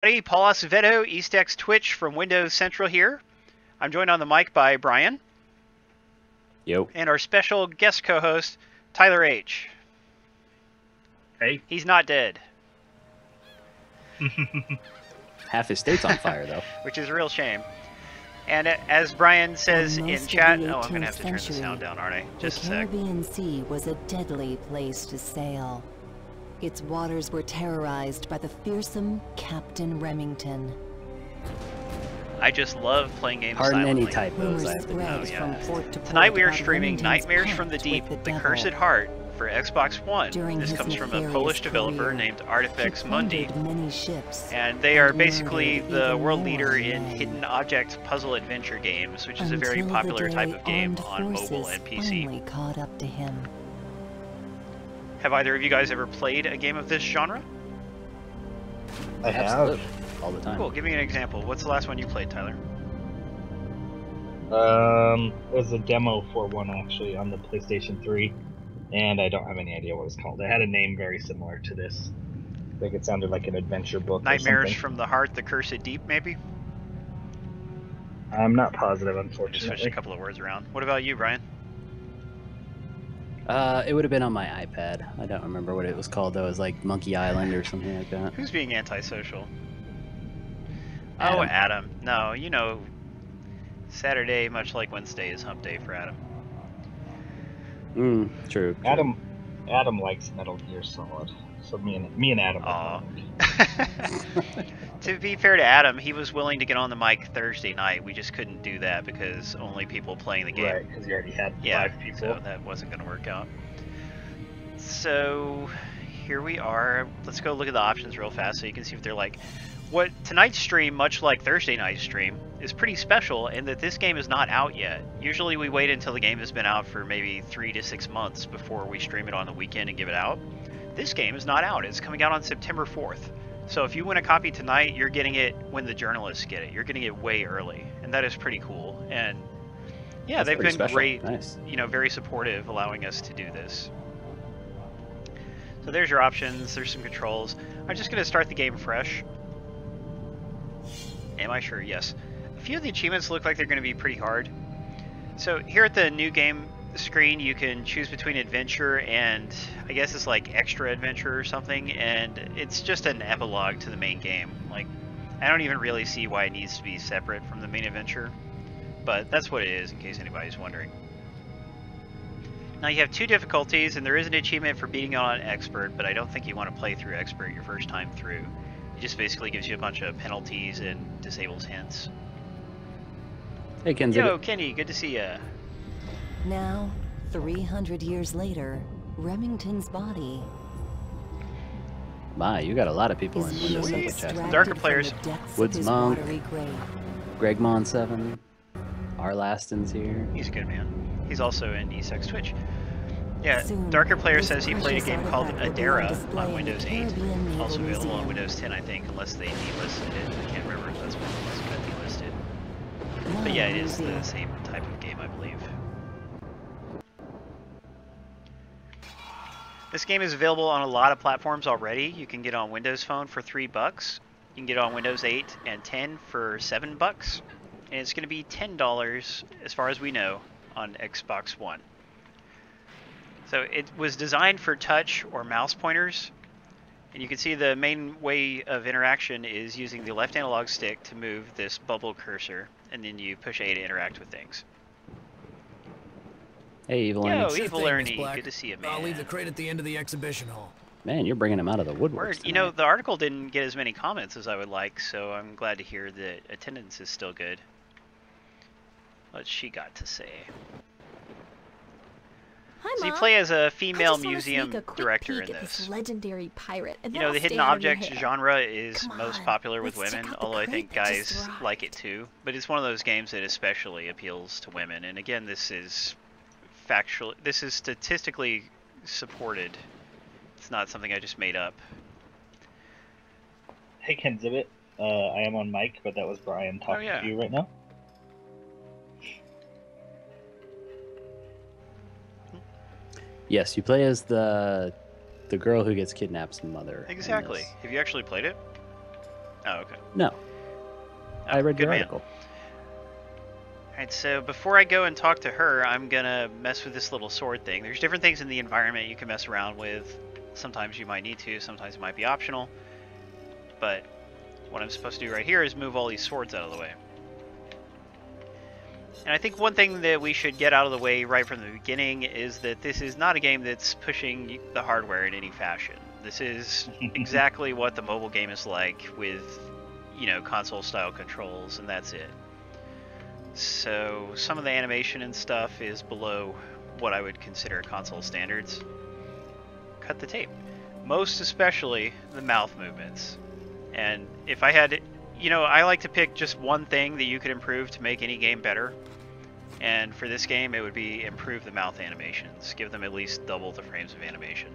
Hey, Paul Acevedo, EastX Twitch from Windows Central here. I'm joined on the mic by Brian. Yo. And our special guest co-host, TylerH. Hey. He's not dead. Half his state's on fire, though. Which is a real shame. And as Brian says in chat, oh, I'm going to have to turn the sound down, aren't I? Just a sec. The Caribbean Sea was a deadly place to sail. Its waters were terrorized by the fearsome Captain Remington. I just love playing games Pardon silently. any typos I have to know. Tonight we are streaming Nightmares from the Deep, The Cursed Heart for Xbox One. This comes from a Polish developer named Artifex Mundi. And they are basically the world leader in hidden object puzzle adventure games, which is a very popular type of game on mobile and PC. Caught up to him. Have either of you guys ever played a game of this genre? I have. Absolutely. All the time. Cool, give me an example. What's the last one you played, Tyler? It was a demo for one actually on the PlayStation 3, and I don't have any idea what it's called. It had a name very similar to this. I think it sounded like an adventure book. Nightmares from the Heart, The Cursed Deep, maybe? I'm not positive, unfortunately. Just switched a couple of words around. What about you, Brian? It would have been on my iPad. I don't remember what it was called, though. It was like Monkey Island or something like that. Who's being antisocial? Adam. Oh, Adam. No, you know, Saturday, much like Wednesday, is hump day for Adam. True. Adam likes Metal Gear Solid, so me and Adam. Aw. To be fair to Adam, he was willing to get on the mic Thursday night. We just couldn't do that because only people playing the game. Right, because you already had 5 people. So that wasn't going to work out. So here we are. Let's go look at the options real fast so you can see if they're like. What tonight's stream, much like Thursday night's stream, is pretty special in that this game is not out yet. Usually we wait until the game has been out for maybe 3 to 6 months before we stream it on the weekend and give it out. This game is not out. It's coming out on September 4th. So if you win a copy tonight, you're getting it when the journalists get it. You're getting it way early, and that is pretty cool. And yeah, they've been great, nice. You know, very supportive, allowing us to do this. So there's your options. There's some controls. I'm just going to start the game fresh. Am I sure? Yes. A few of the achievements look like they're going to be pretty hard. So here at the new game screen, you can choose between adventure and I guess it's like extra adventure or something, and it's just an epilogue to the main game. Like, I don't even really see why it needs to be separate from the main adventure, but that's what it is in case anybody's wondering. Now you have 2 difficulties, and there is an achievement for beating on expert, but I don't think you want to play through expert your first time through. It just basically gives you a bunch of penalties and disables hints. Hey, Kenzie. Yo, Kenny, good to see ya. Now, 300 years later, Remington's body. My, you got a lot of people in Windows Central chat. Darker players. Woods Monk, Gregmon7, R. Laston's here. He's a good man. He's also in EastX Twitch. Yeah, Darker Player says he played a game called Adara on Windows 8. Also available on Windows 10, I think, unless they delisted it. I can't remember if that's when it was got delisted. But yeah, it is the same type of game, I believe. This game is available on a lot of platforms already. You can get on Windows Phone for $3. You can get on Windows 8 and 10 for $7. And it's going to be $10, as far as we know, on Xbox One. So it was designed for touch or mouse pointers, and you can see the main way of interaction is using the left analog stick to move this bubble cursor, and then you push A to interact with things. Hey, Evil Ernie. Yo, Evil Ernie, good to see you, man. I'll leave the crate at the end of the exhibition hall. Man, you're bringing him out of the woodwork. You know, the article didn't get as many comments as I would like, so I'm glad to hear that attendance is still good. What's she got to say? Hi, so you Mom. play as a female I just museum sneak a quick director peek in at this. Legendary pirate, and You know, the that'll hidden stay out of your objects hair. genre is Come most on, popular with let's check women, out the although I crate think that just guys arrived. like it too. But it's one of those games that especially appeals to women. And again, this is factual. This is statistically supported. It's not something I just made up. Hey, Kenzibit. I am on mic, but that was Brian talking to you right now. Yes, you play as the girl who gets kidnap's mother. Exactly. Have you actually played it? Oh, okay. No. I read good your man. article. Alright, so before I go and talk to her, I'm gonna mess with this little sword thing. There's different things in the environment you can mess around with. Sometimes you might need to, sometimes it might be optional. But what I'm supposed to do right here is move all these swords out of the way. And I think one thing that we should get out of the way right from the beginning is that this is not a game that's pushing the hardware in any fashion. This is exactly what the mobile game is like with, you know, console-style controls, and that's it. So some of the animation and stuff is below what I would consider console standards. Cut the tape. Most especially the mouth movements. And if I had, you know, I like to pick just one thing that you could improve to make any game better. And for this game, it would be improve the mouth animations. Give them at least double the frames of animation.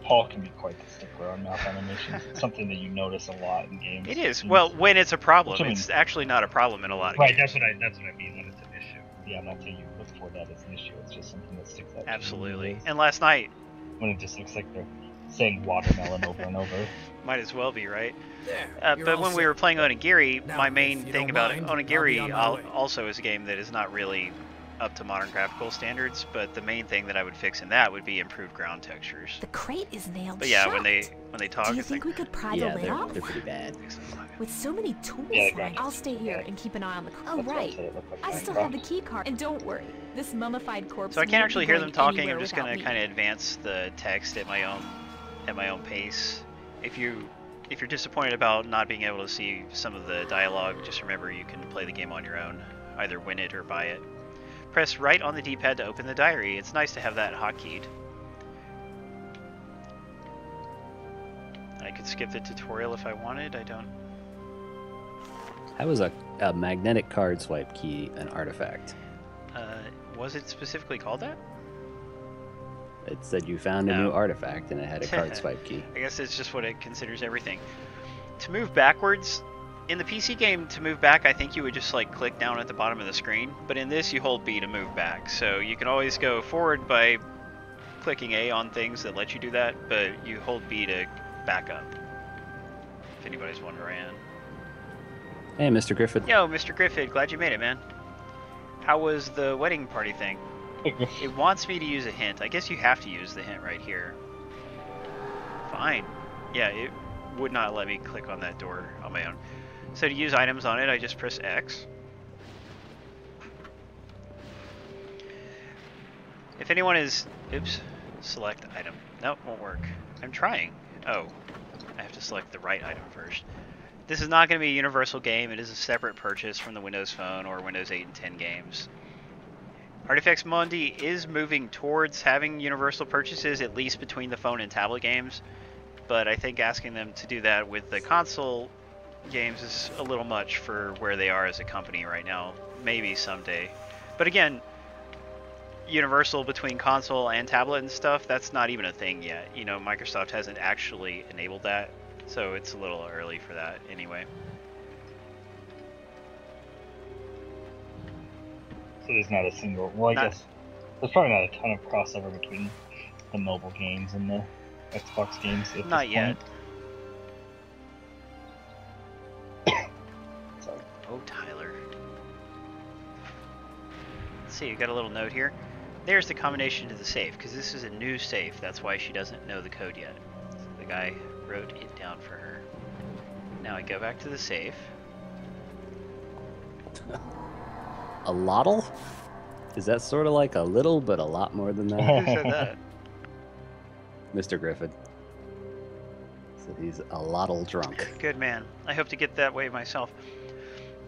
Paul can be quite the stickler on mouth animations. It's something that you notice a lot in games. It is. Well, when it's a problem, I mean, it's actually not a problem in a lot of right, games. Right, that's what I mean when it's an issue. Yeah, I'm not saying you look for that as an issue. It's just something that sticks out. Absolutely. And last night, when it just looks like they're saying watermelon over and over. Might as well be, right? There, but when we were playing Onigiri, Now, my main if you thing don't about mind, I'll be Onigiri on my way. also is a game that is not really up to modern graphical standards, but the main thing that I would fix in that would be improved ground textures. The crate is nailed But yeah, shut. when they talk, Do you it's think like, we could pry Yeah, the lid they're off? pretty bad. With so many tools, Yeah, like, gotcha. I'll stay here and keep an eye on the. Oh That's why I right, said it looked like I still Minecraft. have the key card. And don't worry, this mummified corpse. so I can't won't actually be hear them going talking. I'm anywhere just without gonna me. kind of advance the text at my own pace. If you're disappointed about not being able to see some of the dialogue, just remember you can play the game on your own, either win it or buy it. Press right on the D-pad to open the diary. It's nice to have that hotkeyed. I could skip the tutorial if I wanted. I don't. How is a magnetic card swipe key an artifact? Was it specifically called that? It said you found a No. new artifact and it had a card swipe key. I guess it's just what it considers everything. To move backwards, in the PC game, to move back, I think you would just like click down at the bottom of the screen. But in this, you hold B to move back. So you can always go forward by clicking A on things that let you do that, but you hold B to back up. If anybody's wondering. Hey, Mr. Griffith. Yo, Mr. Griffith, glad you made it, man. How was the wedding party thing? It wants me to use a hint. I guess you have to use the hint right here. Fine. Yeah, it would not let me click on that door on my own. So to use items on it, I just press X. If anyone is... Oops. Select item. Nope, won't work. I'm trying. Oh. I have to select the right item first. This is not going to be a universal game. It is a separate purchase from the Windows Phone or Windows 8 and 10 games. Artifacts Mundi is moving towards having universal purchases, at least between the phone and tablet games. But I think asking them to do that with the console games is a little much for where they are as a company right now. Maybe someday. But again, universal between console and tablet and stuff, that's not even a thing yet. You know, Microsoft hasn't actually enabled that. So it's a little early for that anyway. So there's not a single... Well, I guess there's probably not a ton of crossover between the mobile games and the Xbox games at Not this yet. point. Sorry. Oh, Tyler. Let's see, you got a little note here. There's the combination to the safe, because this is a new safe. That's why she doesn't know the code yet. So the guy wrote it down for her. Now I go back to the safe. A lottle? Is that sort of like a little, but a lot more than that? Who said that? Mr. Griffith. So he's a lottle drunk. Good man. I hope to get that way myself.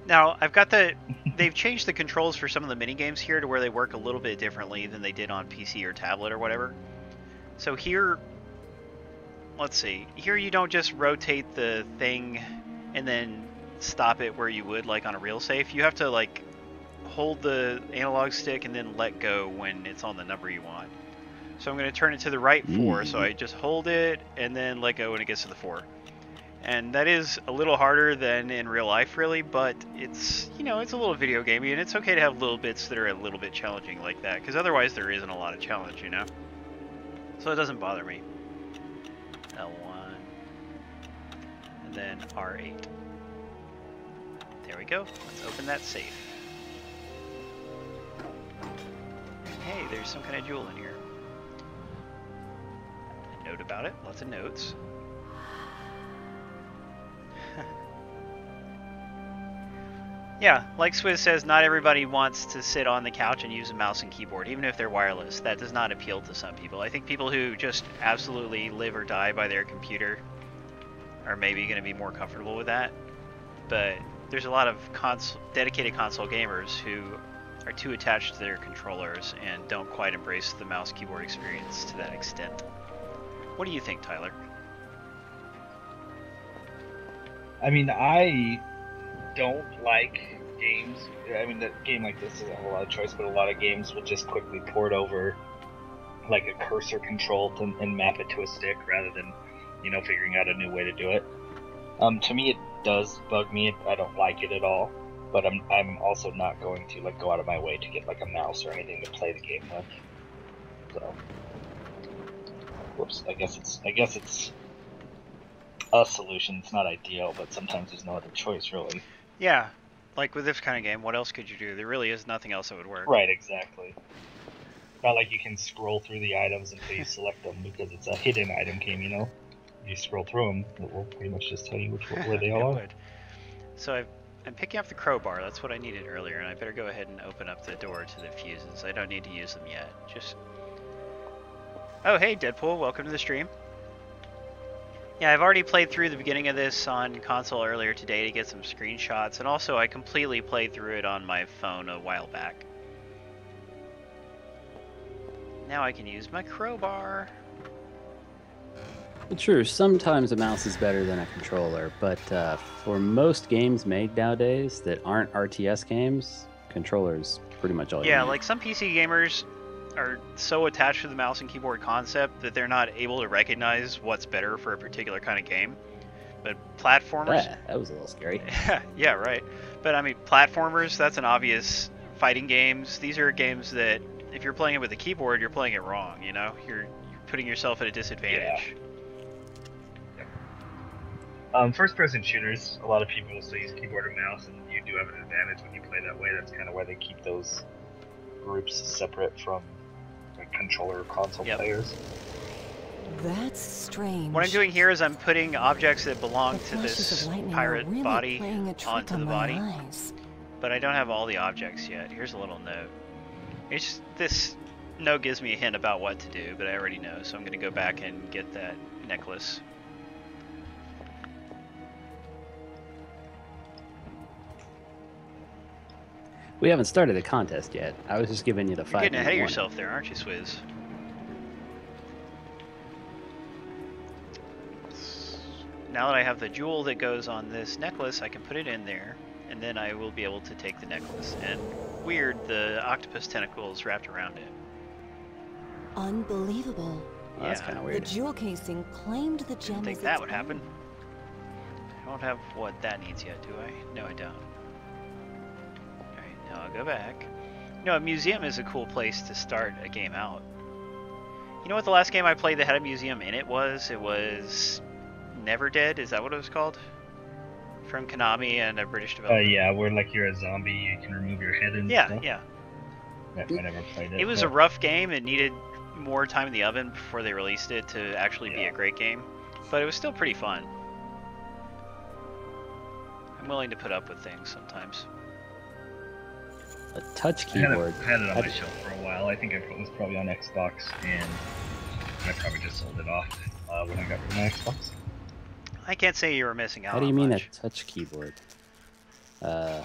Now, I've got the... They've changed the controls for some of the mini games here to where they work a little bit differently than they did on PC or tablet or whatever. So here... Let's see. Here you don't just rotate the thing and then stop it where you would like on a real safe. You have to like hold the analog stick and then let go when it's on the number you want. So I'm going to turn it to the right 4. So I just hold it and then let go when it gets to the 4. And that is a little harder than in real life really, but it's, you know, it's a little video gamey and it's okay to have little bits that are a little bit challenging like that, because otherwise there isn't a lot of challenge, you know? So it doesn't bother me. L1. And then R8. There we go. Let's open that safe. Hey, there's some kind of jewel in here. A note about it. Lots of notes. Yeah, like Swizz says, not everybody wants to sit on the couch and use a mouse and keyboard, even if they're wireless. That does not appeal to some people. I think people who just absolutely live or die by their computer are maybe going to be more comfortable with that. But there's a lot of dedicated console gamers who are too attached to their controllers and don't quite embrace the mouse keyboard experience to that extent. What do you think, Tyler? I mean, I don't like games. I mean, a game like this doesn't have a lot of choice, but a lot of games will just quickly port over like a cursor control and map it to a stick rather than, you know, figuring out a new way to do it. To me, it does bug me. I don't like it at all. But I'm also not going to like go out of my way to get like a mouse or anything to play the game with. So, whoops. I guess it's a solution. It's not ideal, but sometimes there's no other choice, really. Yeah, like with this kind of game, what else could you do? There really is nothing else that would work. Right, exactly. Not like you can scroll through the items until you select them because it's a hidden item game, you know? If you scroll through them, it will pretty much just tell you where they all are. Would. So I'm picking up the crowbar. That's what I needed earlier, and I better go ahead and open up the door to the fuses. I don't need to use them yet. Just... Oh, hey, Deadpool. Welcome to the stream. Yeah, I've already played through the beginning of this on console earlier today to get some screenshots, and also I completely played through it on my phone a while back. Now I can use my crowbar. True, sometimes a mouse is better than a controller, but for most games made nowadays that aren't RTS games, controllers pretty much all you Yeah, need. like some PC gamers are so attached to the mouse and keyboard concept that they're not able to recognize what's better for a particular kind of game. But platformers... That was a little scary. Yeah, right. But I mean, platformers, that's an obvious. Fighting games, these are games that if you're playing it with a keyboard, you're playing it wrong, you know? You're putting yourself at a disadvantage. Yeah. First-person shooters, a lot of people will still use keyboard and mouse, and you do have an advantage when you play that way. That's kind of why they keep those groups separate from like controller or console players. That's strange. What I'm doing here is I'm putting objects that belong The to flashes this of lightning pirate are really body playing a trick onto on the my body, eyes. but I don't have all the objects yet. Here's a little note. This note gives me a hint about what to do, but I already know, so I'm going to go back and get that necklace. We haven't started the contest yet. I was just giving you the You're 5 getting ahead of warning. yourself there, aren't you, Swizz? Now that I have the jewel that goes on this necklace, I can put it in there, and then I will be able to take the necklace. And weird, the octopus tentacles wrapped around it. Unbelievable. Oh, that's Yeah. kind of The weird. jewel casing claimed the gem Didn't think as that its would own. happen. I don't have what that needs yet, do I? No, I don't. Alright, now I'll go back. You know, a museum is a cool place to start a game out. You know what the last game I played that had a museum in it was? It was Never Dead, is that what it was called? From Konami and a British developer. Yeah, where like you're a zombie, you can remove your head and Yeah, stuff. yeah. I never played it. It was a rough game. It needed more time in the oven before they released it to actually be a great game. But it was still pretty fun. I'm willing to put up with things sometimes. A touch keyboard. I had it on my shelf for a while. I think it was probably on Xbox, and I probably just sold it off when I got rid of my Xbox. I can't say you were missing out. How do you on mean much. a touch keyboard? The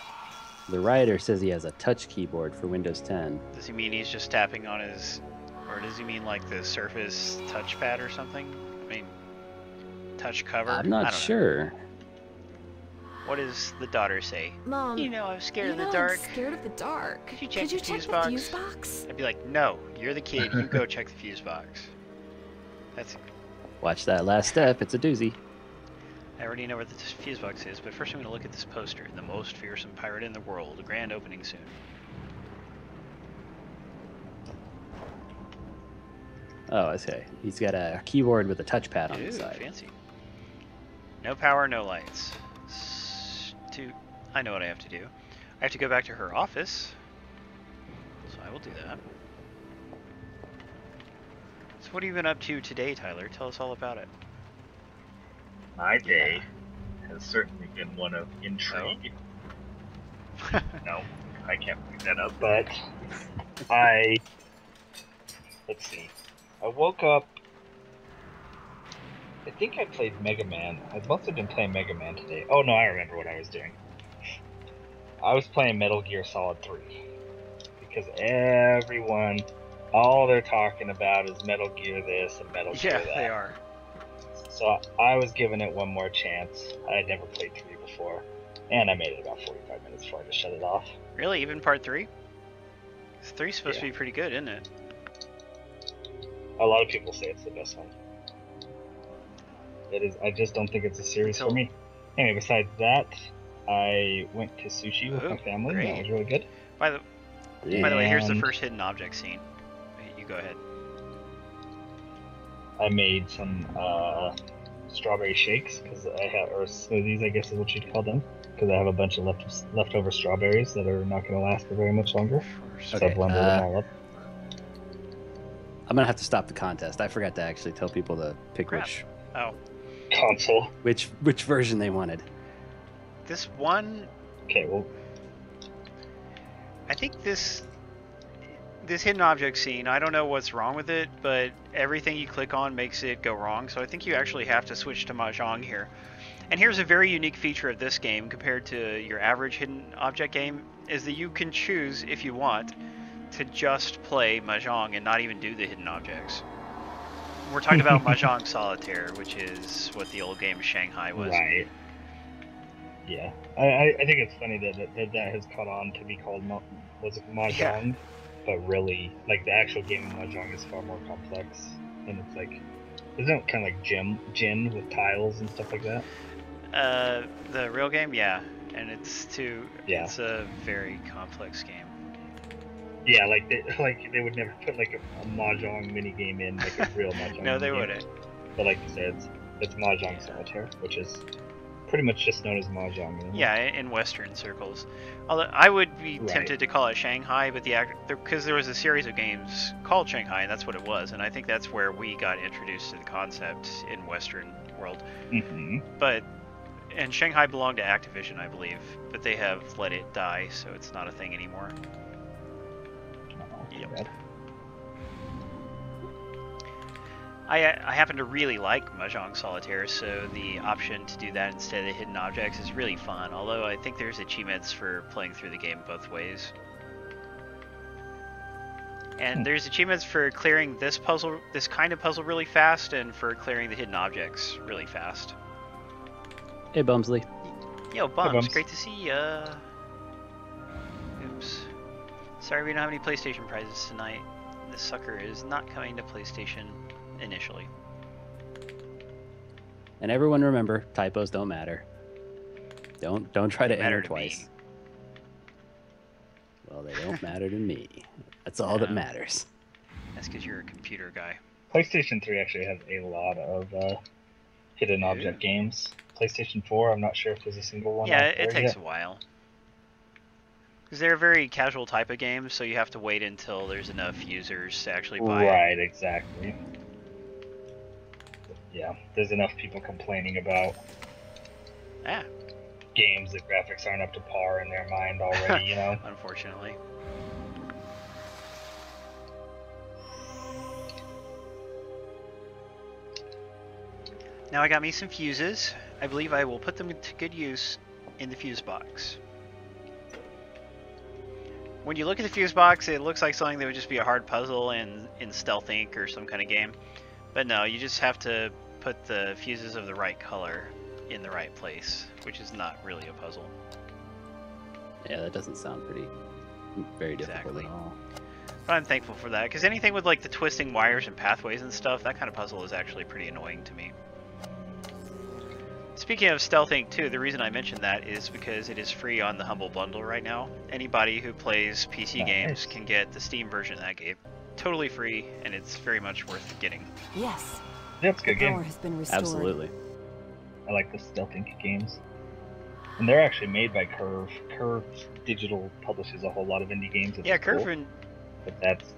writer says he has a touch keyboard for Windows 10. Does he mean he's just tapping on his, or does he mean like the Surface touchpad or something? I mean, touch cover? I'm I not don't know. sure. What does the daughter say? Mom, You know I'm scared of the I'm dark. scared of the dark. Could you check the fuse the box? fuse box? I'd be like, no, you're the kid. You go check the fuse box. That's. Watch that last step. It's a doozy. I already know where the fuse box is, but first I'm going to look at this poster. The most fearsome pirate in the world. A grand opening soon. Oh, I see. He's got a keyboard with a touchpad on Ooh, the side. fancy. No power, no lights. I know what I have to do. I have to go back to her office. So I will do that. So what have you been up to today, Tyler? Tell us all about it. My day has certainly been one of intrigue. Oh? No, I can't pick that up, but let's see. I woke up, I think I played Mega Man. I must have been playing Mega Man today. Oh no, I remember what I was doing. I was playing Metal Gear Solid 3. Because everyone, all they're talking about is Metal Gear this and Metal Gear that. Yeah, they are. So I was giving it one more chance. I had never played 3 before. And I made it about 45 minutes before I just shut it off. Really? Even part 3? 3's supposed to Yeah. be pretty good, isn't it? A lot of people say it's the best one. It is. I just don't think it's a series for me. Anyway, besides that, I went to sushi with my family. Great. That was really good. By the way, here's the And first hidden object scene. You go ahead. I made some strawberry shakes because I have, or smoothies, I guess is what you'd call them, because I have a bunch of leftover strawberries that are not going to last for very much longer. So I blended them all up. I'm gonna have to stop the contest. I forgot to actually tell people to pick Crap. Oh, Console. which version they wanted. this one. Okay, well, I think this hidden object scene, I don't know what's wrong with it, but everything you click on makes it go wrong, so I think you actually have to switch to Mahjong here. And here's a very unique feature of this game compared to your average hidden object game, is that you can choose, if you want, to just play Mahjong and not even do the hidden objects. We're talking about Mahjong Solitaire, which is what the old game Shanghai was. right. Yeah, I think it's funny that has caught on to be called Mahjong, but really, like, the actual game of Mahjong is far more complex, and it's like, isn't it kind of like Jin with tiles and stuff like that? The real game, yeah, and it's Yeah. it's a very complex game. Yeah, like they would never put like a Mahjong mini game in, like a real Mahjong. No, they minigame. wouldn't. But like you said, it's Mahjong Solitaire, which is pretty much just known as Mahjong. Anymore. Yeah, in Western circles. Although I would be Right. tempted to call it Shanghai, but because there was a series of games called Shanghai, and that's what it was, and I think that's where we got introduced to the concept in Western world. Mm-hmm. And Shanghai belonged to Activision, I believe, but they have let it die, so it's not a thing anymore. Yep. I happen to really like Mahjong Solitaire, so the option to do that instead of the hidden objects is really fun, although I think there's achievements for playing through the game both ways. And there's achievements for clearing this kind of puzzle really fast, and for clearing the hidden objects really fast. Hey, Bumsley. Yo, Bums, Bums. great to see ya. Oops. Sorry we don't have any PlayStation prizes tonight. This sucker is not coming to PlayStation initially. And everyone remember, typos don't matter. Don't try to They matter enter to twice. me. Well, they don't matter to me. That's all that Yeah. matters. That's because you're a computer guy. PlayStation 3 actually has a lot of hidden object games. PlayStation 4, I'm not sure if there's a single one. Yeah, out it there takes yet. a while. Because they're a very casual type of game, so you have to wait until there's enough users to actually buy it. Right, exactly. Yeah, there's enough people complaining about Yeah, games that graphics aren't up to par in their mind already, you know? unfortunately. Now I got me some fuses. I believe I will put them to good use in the fuse box. When you look at the fuse box, it looks like something that would just be a hard puzzle in Stealth Inc. or some kind of game. But no, you just have to put the fuses of the right color in the right place, which is not really a puzzle. Yeah, that doesn't sound very difficult Exactly. at all. But I'm thankful for that, because anything with like the twisting wires and pathways and stuff, that kind of puzzle is actually pretty annoying to me. Speaking of Stealth Inc. 2, the reason I mentioned that is because it is free on the Humble Bundle right now. Anybody who plays PC games can get the Steam version of that game. Totally free, and it's very much worth getting. Yes, That's a the good game. power has been restored. Absolutely. I like the stealthing games. And they're actually made by Curve. Curve Digital publishes a whole lot of indie games. Yeah, Curve, but that's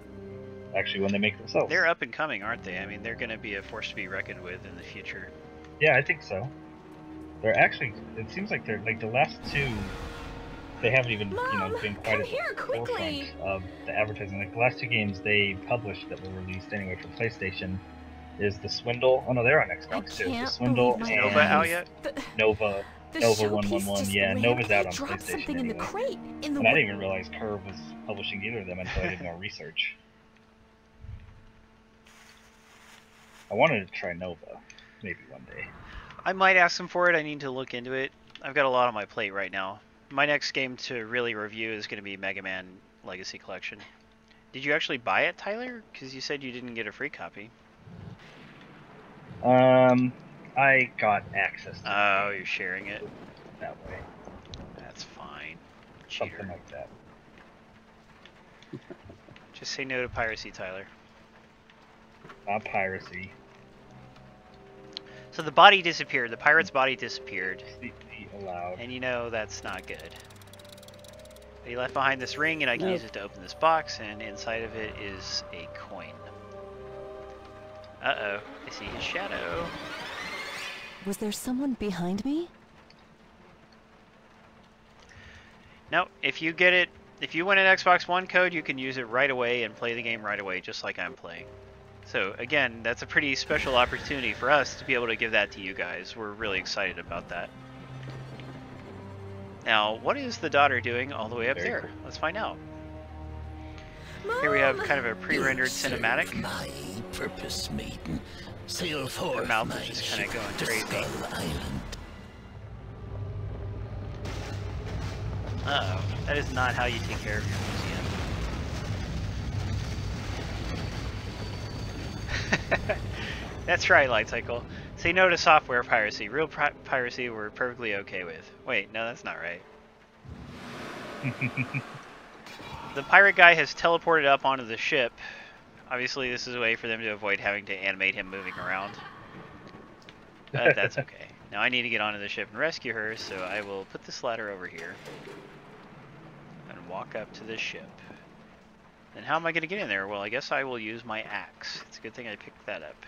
actually when they make themselves. They're up and coming, aren't they? I mean, they're going to be a force to be reckoned with in the future. Yeah, I think so. They're actually, it seems like they're, like the last two, they haven't even, Mom, been quite at the quickly. forefront of the advertising. Like the last two games they published that were released anyway for PlayStation is The Swindle. Oh no, they're on Xbox too. The Swindle Is and Nova out yet? Nova. The Nova 111. Yeah, Nova's out on dropped PlayStation something in the anyway. crate. And I didn't even realize Curve was publishing either of them until I did more research. I wanted to try Nova, maybe one day. I might ask them for it. I need to look into it. I've got a lot on my plate right now. My next game to really review is going to be Mega Man Legacy Collection. Did you actually buy it, Tyler? Because you said you didn't get a free copy. I got access to Oh, you're sharing it? that way. That's fine. Something Cheater. like that. Just say no to piracy, Tyler. Not piracy. So the body disappeared. The pirate's body disappeared. Completely allowed. And you know that's not good. But he left behind this ring, and I can use it to open this box, and inside of it is a coin. Uh-oh. I see his shadow. Was there someone behind me? No, if you get it, if you win an Xbox One code, you can use it right away and play the game right away, just like I'm playing. So again, that's a pretty special opportunity for us to be able to give that to you guys. We're really excited about that. Now, what is the daughter doing all the way up there? Cool. Let's find out. Mom! Here we have kind of a pre-rendered cinematic. My purpose, maiden. Sail forth, The mouth my is just kind of ship going to crazy. Skull Island. Uh-oh. That is not how you take care of your museum. That's right, Light Cycle. Say no to software piracy. Real piracy we're perfectly okay with. Wait, no, that's not right. The pirate guy has teleported up onto the ship. Obviously, this is a way for them to avoid having to animate him moving around. But that's okay. Now I need to get onto the ship and rescue her, so I will put this ladder over here and walk up to the ship. Then how am I going to get in there? Well, I guess I will use my axe. It's a good thing I picked that up.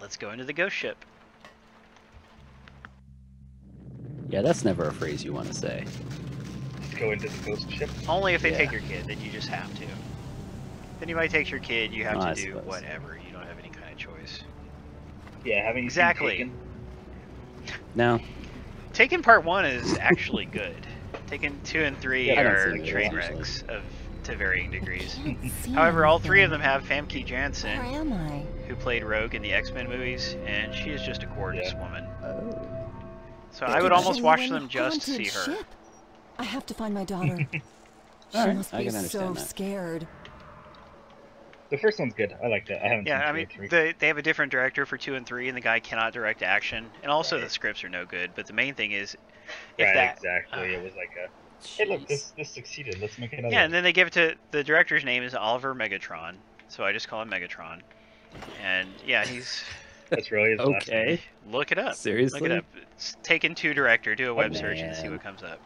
Let's go into the ghost ship. Yeah, that's never a phrase you want to say. Go into the ghost ship. Only if they Yeah. take your kid, then you just have to. If anybody takes your kid, you have Oh, I to do suppose. whatever. You don't have any kind of choice. Yeah, haven't you Exactly. seen Taken? No, Taken Part 1 is actually good. Taken 2 and 3 Yeah, I don't are see those, train usually. wrecks to varying degrees. Can't see However, all three of anything. them have Famke Where Janssen, am I? who played Rogue in the X-Men movies, and she is just a gorgeous Yeah. woman. oh, So I would almost watch them Genuine just to see haunted her. ship. I have to find my daughter. She Alright, must I be can so understand that. scared. The first one's good. I liked it. I haven't Yeah, seen I 2 or mean, 3. they have a different director for 2 and 3, and the guy cannot direct action. And also the Right. scripts are no good, but the main thing is, if Right, that... exactly. It was like a, hey look, jeez. this succeeded. Let's make another. Yeah, and then they give it to... The director's name is Oliver Megatron, so I just call him Megatron. And yeah, he's... That's really his last name. Okay. Look it up. Seriously? Look it up. It's Taken 2 director. Do a web Oh, search and see man. what comes up.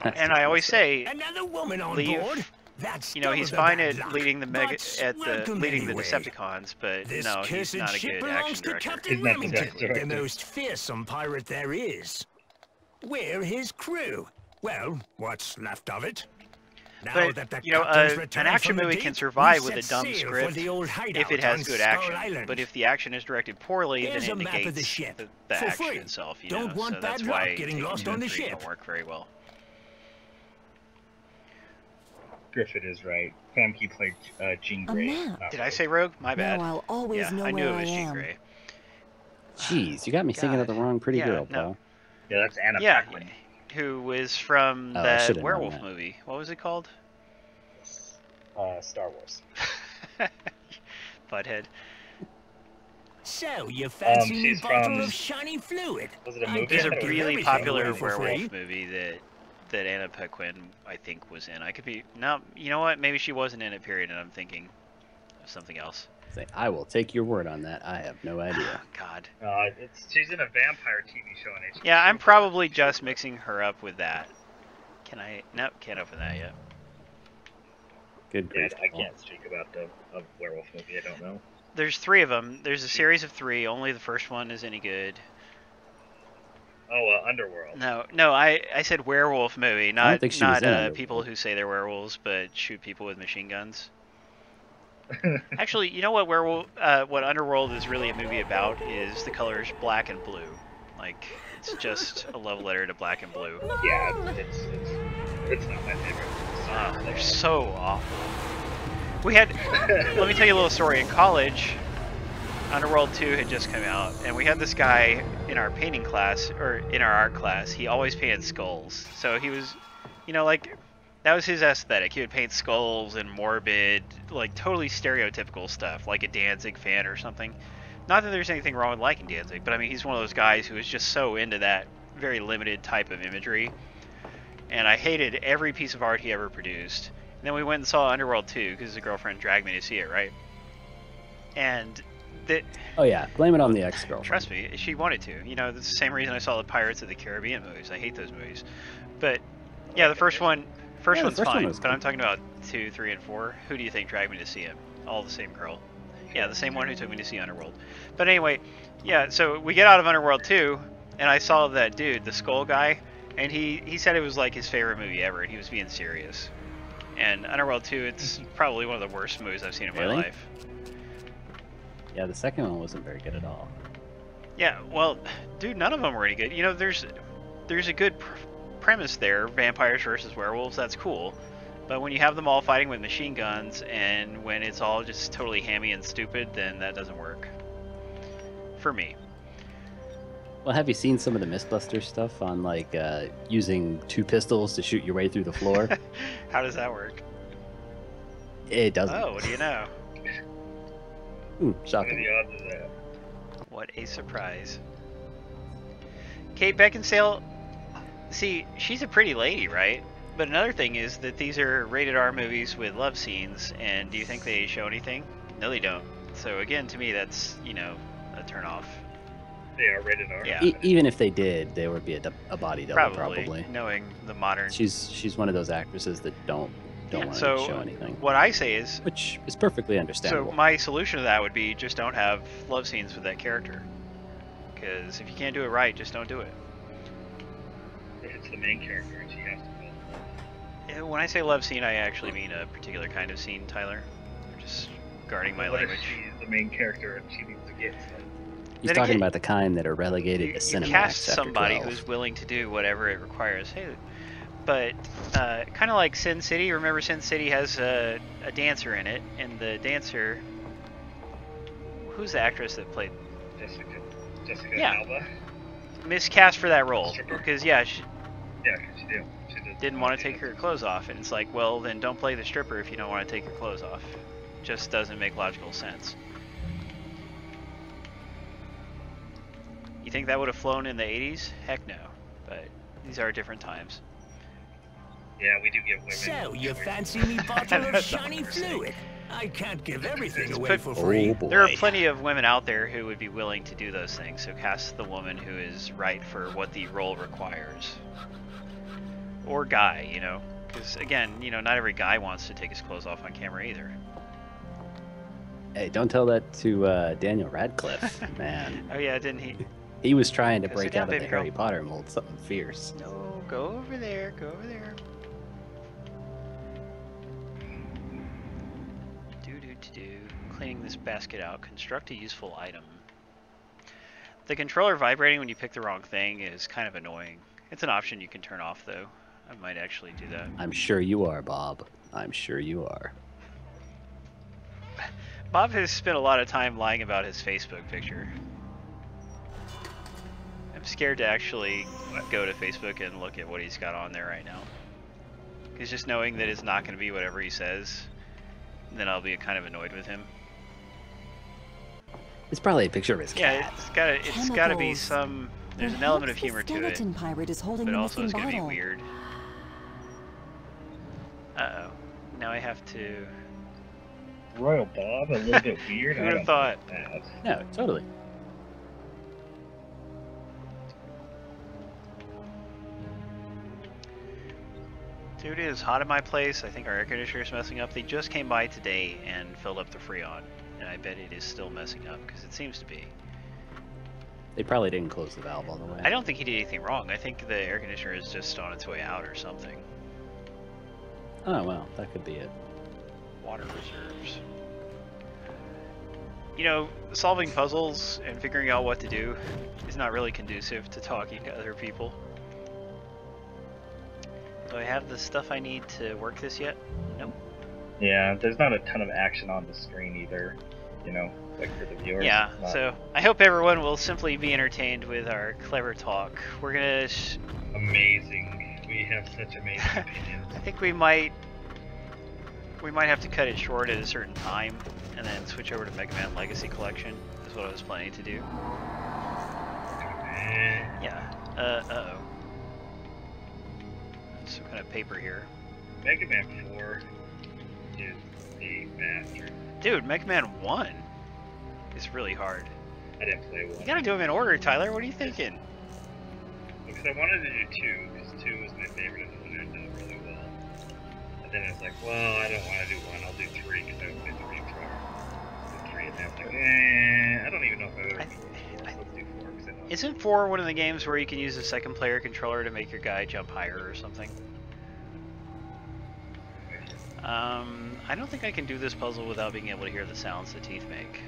That's And I always say, Another woman on leave- board? That's you know, he's double the fine bad at luck. leading the But welcome leading the anyway. Decepticons, but This no, he's cursed not a ship good belongs action to director. Captain He's not the Remington, best the director. most fearsome pirate there is. We're his crew. Well, what's left of it. Now But, that the you know, captain's an returned action from the movie deep, can survive we with a set dumb sail for script the old if hideout it has on good Skull action. Island. But if the action is directed poorly, Here's then a it map of the negates ship, the for action free. itself. You Don't know, want so bad that's luck why getting Taken lost 2 on and the 3 ship. don't work very well. Griffith is right. Famke played Jean A Grey. map. not Did I Rogue. say Rogue? My bad. Now I'll always Yeah, know I knew where it was I Jean am. Grey. Jeez, you got me thinking of the God. wrong pretty Yeah, girl, no. pal. Yeah, that's Anna Yeah, Paquin. who was from Oh, I that should've known werewolf that. movie. What was it called? Star Wars. Butthead. So, you fancy me she's bottle from- of shiny fluid? Was it a I movie? There's a can't give really everything popular away for free. werewolf movie that Anna Paquin, I think, was in. I could be... No, you know what? Maybe she wasn't in it, period, and I'm thinking of something else. Say, I will take your word on that. I have no idea. God. She's in a vampire TV show on HBO. Yeah, I'm probably just mixing her up with that. Can I? Nope, can't open that yet. Good Yeah, grief. I can't speak about a werewolf movie. I don't know. There's 3 of them. There's a series of 3. Only the first one is any good. Oh, Underworld. No, I said werewolf movie, I don't not think she was in Underworld. people who say they're werewolves but shoot people with machine guns. Actually, you know what what Underworld is really a movie about is the colors black and blue. Like, it's just a love letter to black and blue. Yeah, it's not my favorite. Oh, they're so awful. We had, let me tell you a little story. In college, Underworld 2 had just come out, and we had this guy in our painting class, or in our art class. He always painted skulls. So he was, you know, like, that was his aesthetic. He would paint skulls and morbid, like, totally stereotypical stuff, like a Danzig fan or something. Not that there's anything wrong with liking Danzig, but I mean, he's one of those guys who is just so into that very limited type of imagery. And I hated every piece of art he ever produced. And then we went and saw Underworld 2 because his girlfriend dragged me to see it, right? And oh yeah, blame it on the ex-girlfriend. trust me, she wanted to. You know, it's the same reason I saw the Pirates of the Caribbean movies. I hate those movies. But yeah, the first one's fine. But I'm talking about 2, 3, and 4. Who do you think dragged me to see him? All the same girl. Yeah, the same one who took me to see Underworld. But anyway, yeah. So we get out of Underworld 2, and I saw that dude, the skull guy, and he said it was like his favorite movie ever, and he was being serious. And Underworld 2, it's probably one of the worst movies I've seen in my life. Yeah, the second one wasn't very good at all. Yeah, well, dude, none of them were any good. You know, there's a good premise there, vampires versus werewolves, that's cool. But when you have them all fighting with machine guns, and when it's all just totally hammy and stupid, then that doesn't work. For me. Well, have you seen some of the Mythbusters stuff on, like, using 2 pistols to shoot your way through the floor? How does that work? It doesn't. Oh, what do you know? Shocking. What are the odds of that? What a surprise. Kate Beckinsale, see, she's a pretty lady, right? But another thing is that these are rated R movies with love scenes, and do you think they show anything? No, they don't. So again, to me, that's, you know, a turnoff. They are rated R. Yeah. Even if they did, they would be a body double, probably. Knowing the modern. She's one of those actresses that don't want to show anything. What I say is, which is perfectly understandable. So my solution to that would be just don't have love scenes with that character. Because if you can't do it right, just don't do it. It's the main character, and she has to go. When I say love scene, I actually mean a particular kind of scene, Tyler. I'm just guarding my language. She's the main character, and she needs to get. He's talking about the kind that are relegated to Cinemax. You cast after somebody 12. who's willing to do whatever it requires. Hey, but kind of like Sin City. Remember, Sin City has a dancer in it, and the dancer. Who's the actress that played? Jessica Alba. Miscast for that role because she didn't want to take her clothes off, and it's like, well, then don't play the stripper if you don't want to take your clothes off. Just doesn't make logical sense. You think that would have flown in the 80s? Heck no. But these are different times. Yeah, we do give women. So, you fancy me bottle of shiny fluid? I can't give everything away for free. There are plenty of women out there who would be willing to do those things, so cast the woman who is right for what the role requires. Or guy, you know. Because, again, you know, not every guy wants to take his clothes off on camera either. Hey, don't tell that to Daniel Radcliffe, man. Oh yeah, didn't he? He was trying to break out of the baby Harry girl. Potter mold, something fierce. No, go over there, go over there. Cleaning this basket out. Construct a useful item. The controller vibrating when you pick the wrong thing is kind of annoying. It's an option you can turn off, though. I might actually do that. I'm sure you are, Bob. I'm sure you are. Bob has spent a lot of time lying about his Facebook picture. I'm scared to actually go to Facebook and look at what he's got on there right now. Because just knowing that it's not going to be whatever he says, then I'll be kind of annoyed with him. It's probably a picture of his cat. Yeah, it's gotta be some. There's an element of humor to it, pirate is holding but the also it's missing gonna be bottle. weird. Uh oh. Now I have to. Royal Bob a little bit weird. Who I would don't have thought? like that. No, totally. Dude, it is hot at my place. I think our air conditioner is messing up. They just came by today and filled up the Freon, and I bet it is still messing up because it seems to be. They probably didn't close the valve all the way. I don't think he did anything wrong. I think the air conditioner is just on its way out or something. Oh, well, that could be it. Water reserves. You know, solving puzzles and figuring out what to do is not really conducive to talking to other people. Do I have the stuff I need to work this yet? Nope. Yeah, there's not a ton of action on the screen either. You know, like for the viewers. Yeah, Not so I hope everyone will simply be entertained with our clever talk. We're gonna... amazing. We have such amazing opinions. I think we might have to cut it short at a certain time and then switch over to Mega Man Legacy Collection. Is what I was planning to do. Yeah. Uh-oh. Some kind of paper here. Mega Man 4 is a master. Dude, Mega Man 1 is really hard. I didn't play 1. You gotta do them in order, Tyler. What are you thinking? Because I wanted to do 2, because 2 was my favorite and the one ended up really well. And then I was like, well, I don't want to do 1, I'll do 3, because I haven't played 3 before. 3, and then I was like, I don't even know if I've ever let's do 4, because I know. Isn't 4 one of the games where you can use a second player controller to make your guy jump higher or something? I don't think I can do this puzzle without being able to hear the sounds the teeth make.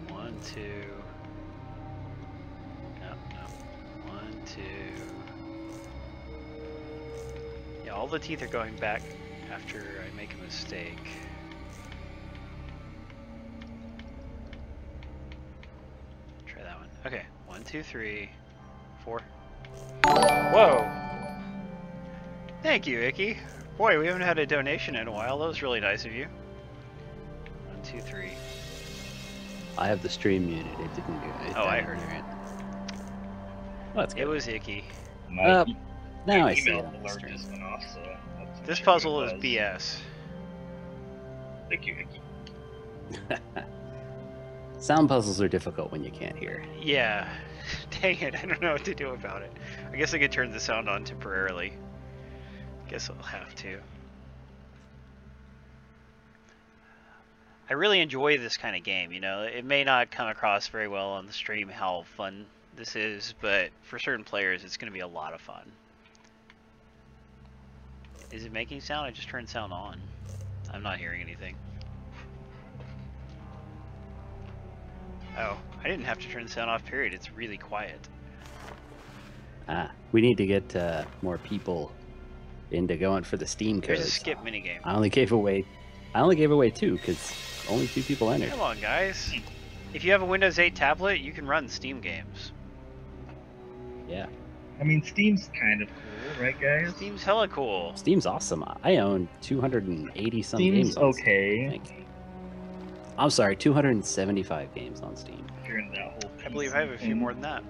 One, two. No. 1, 2. Yeah, all the teeth are going back after I make a mistake. Try that one. Okay, 1, 2, 3, 4. Whoa! Thank you, Icky. Boy, we haven't had a donation in a while. That was really nice of you. 1, 2, 3. I have the stream muted. It didn't do it. Oh, I heard it. Well, that's good. It was Icky. Now My I see it email on the alert stream. just went off, so that's This what puzzle it is was. BS. Thank you, Vicky. Sound puzzles are difficult when you can't hear. Yeah. Dang it, I don't know what to do about it. I guess I could turn the sound on temporarily. Guess I'll have to. I really enjoy this kind of game, you know. It may not come across very well on the stream how fun this is, but for certain players it's going to be a lot of fun. Is it making sound? I just turned sound on. I'm not hearing anything. Oh, I didn't have to turn the sound off, period. It's really quiet. We need to get more people into going for the Steam There's codes. a skip minigame. I only gave away 2 because only 2 people entered. Come on, guys. If you have a Windows 8 tablet, you can run Steam games. Yeah, I mean, Steam's kind of cool, right, guys? Steam's hella cool. Steam's awesome. I own 280 some Steam's games. On Steam, I okay. think. I'm sorry, 275 games on Steam. If you're in that whole I believe I have a few more than that.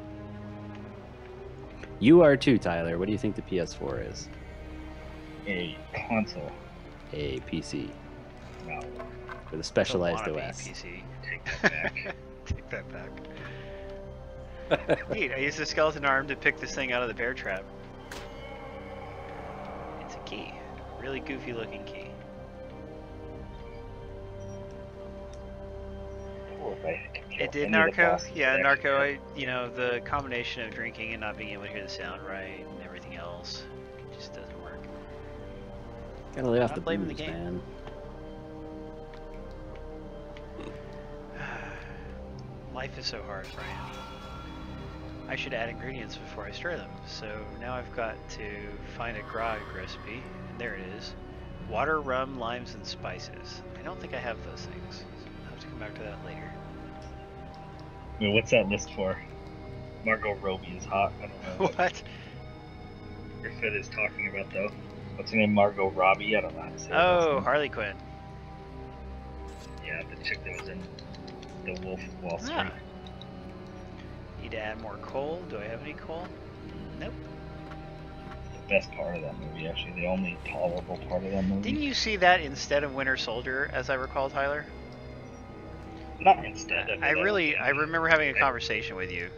You are too, Tyler. What do you think the PS4 is? a console. A PC No, with a specialized Don't wanna OS. be PC. take that back. Take that back. Neat, I used the skeleton arm to pick this thing out of the bear trap. It's a key. Really goofy looking key. Cool, if I can kill It did any of the Narco? bosses Yeah, that Narco, actually- you know, the combination of drinking and not being able to hear the sound right and everything else, it just doesn't work. Gotta lay off Not the blaming the booze, game. man. Life is so hard, Brian. I should add ingredients before I stir them. So now I've got to find a grog recipe, and there it is. Water, rum, limes, and spices. I don't think I have those things, so I'll have to come back to that later. Wait, what's that list for? Margot Robbie is hot. I don't know What? Griffith is talking about though. What's her name? Margot Robbie? I don't know how to say Oh, that. Harley Quinn. Yeah, the chick that was in The Wolf of Wall Street. Ah. Need to add more coal. Do I have any coal? Nope. best part of that movie, actually. The only tolerable part of that movie. Didn't you see that instead of Winter Soldier, as I recall, Tyler? Not instead of it. I remember having a conversation with you.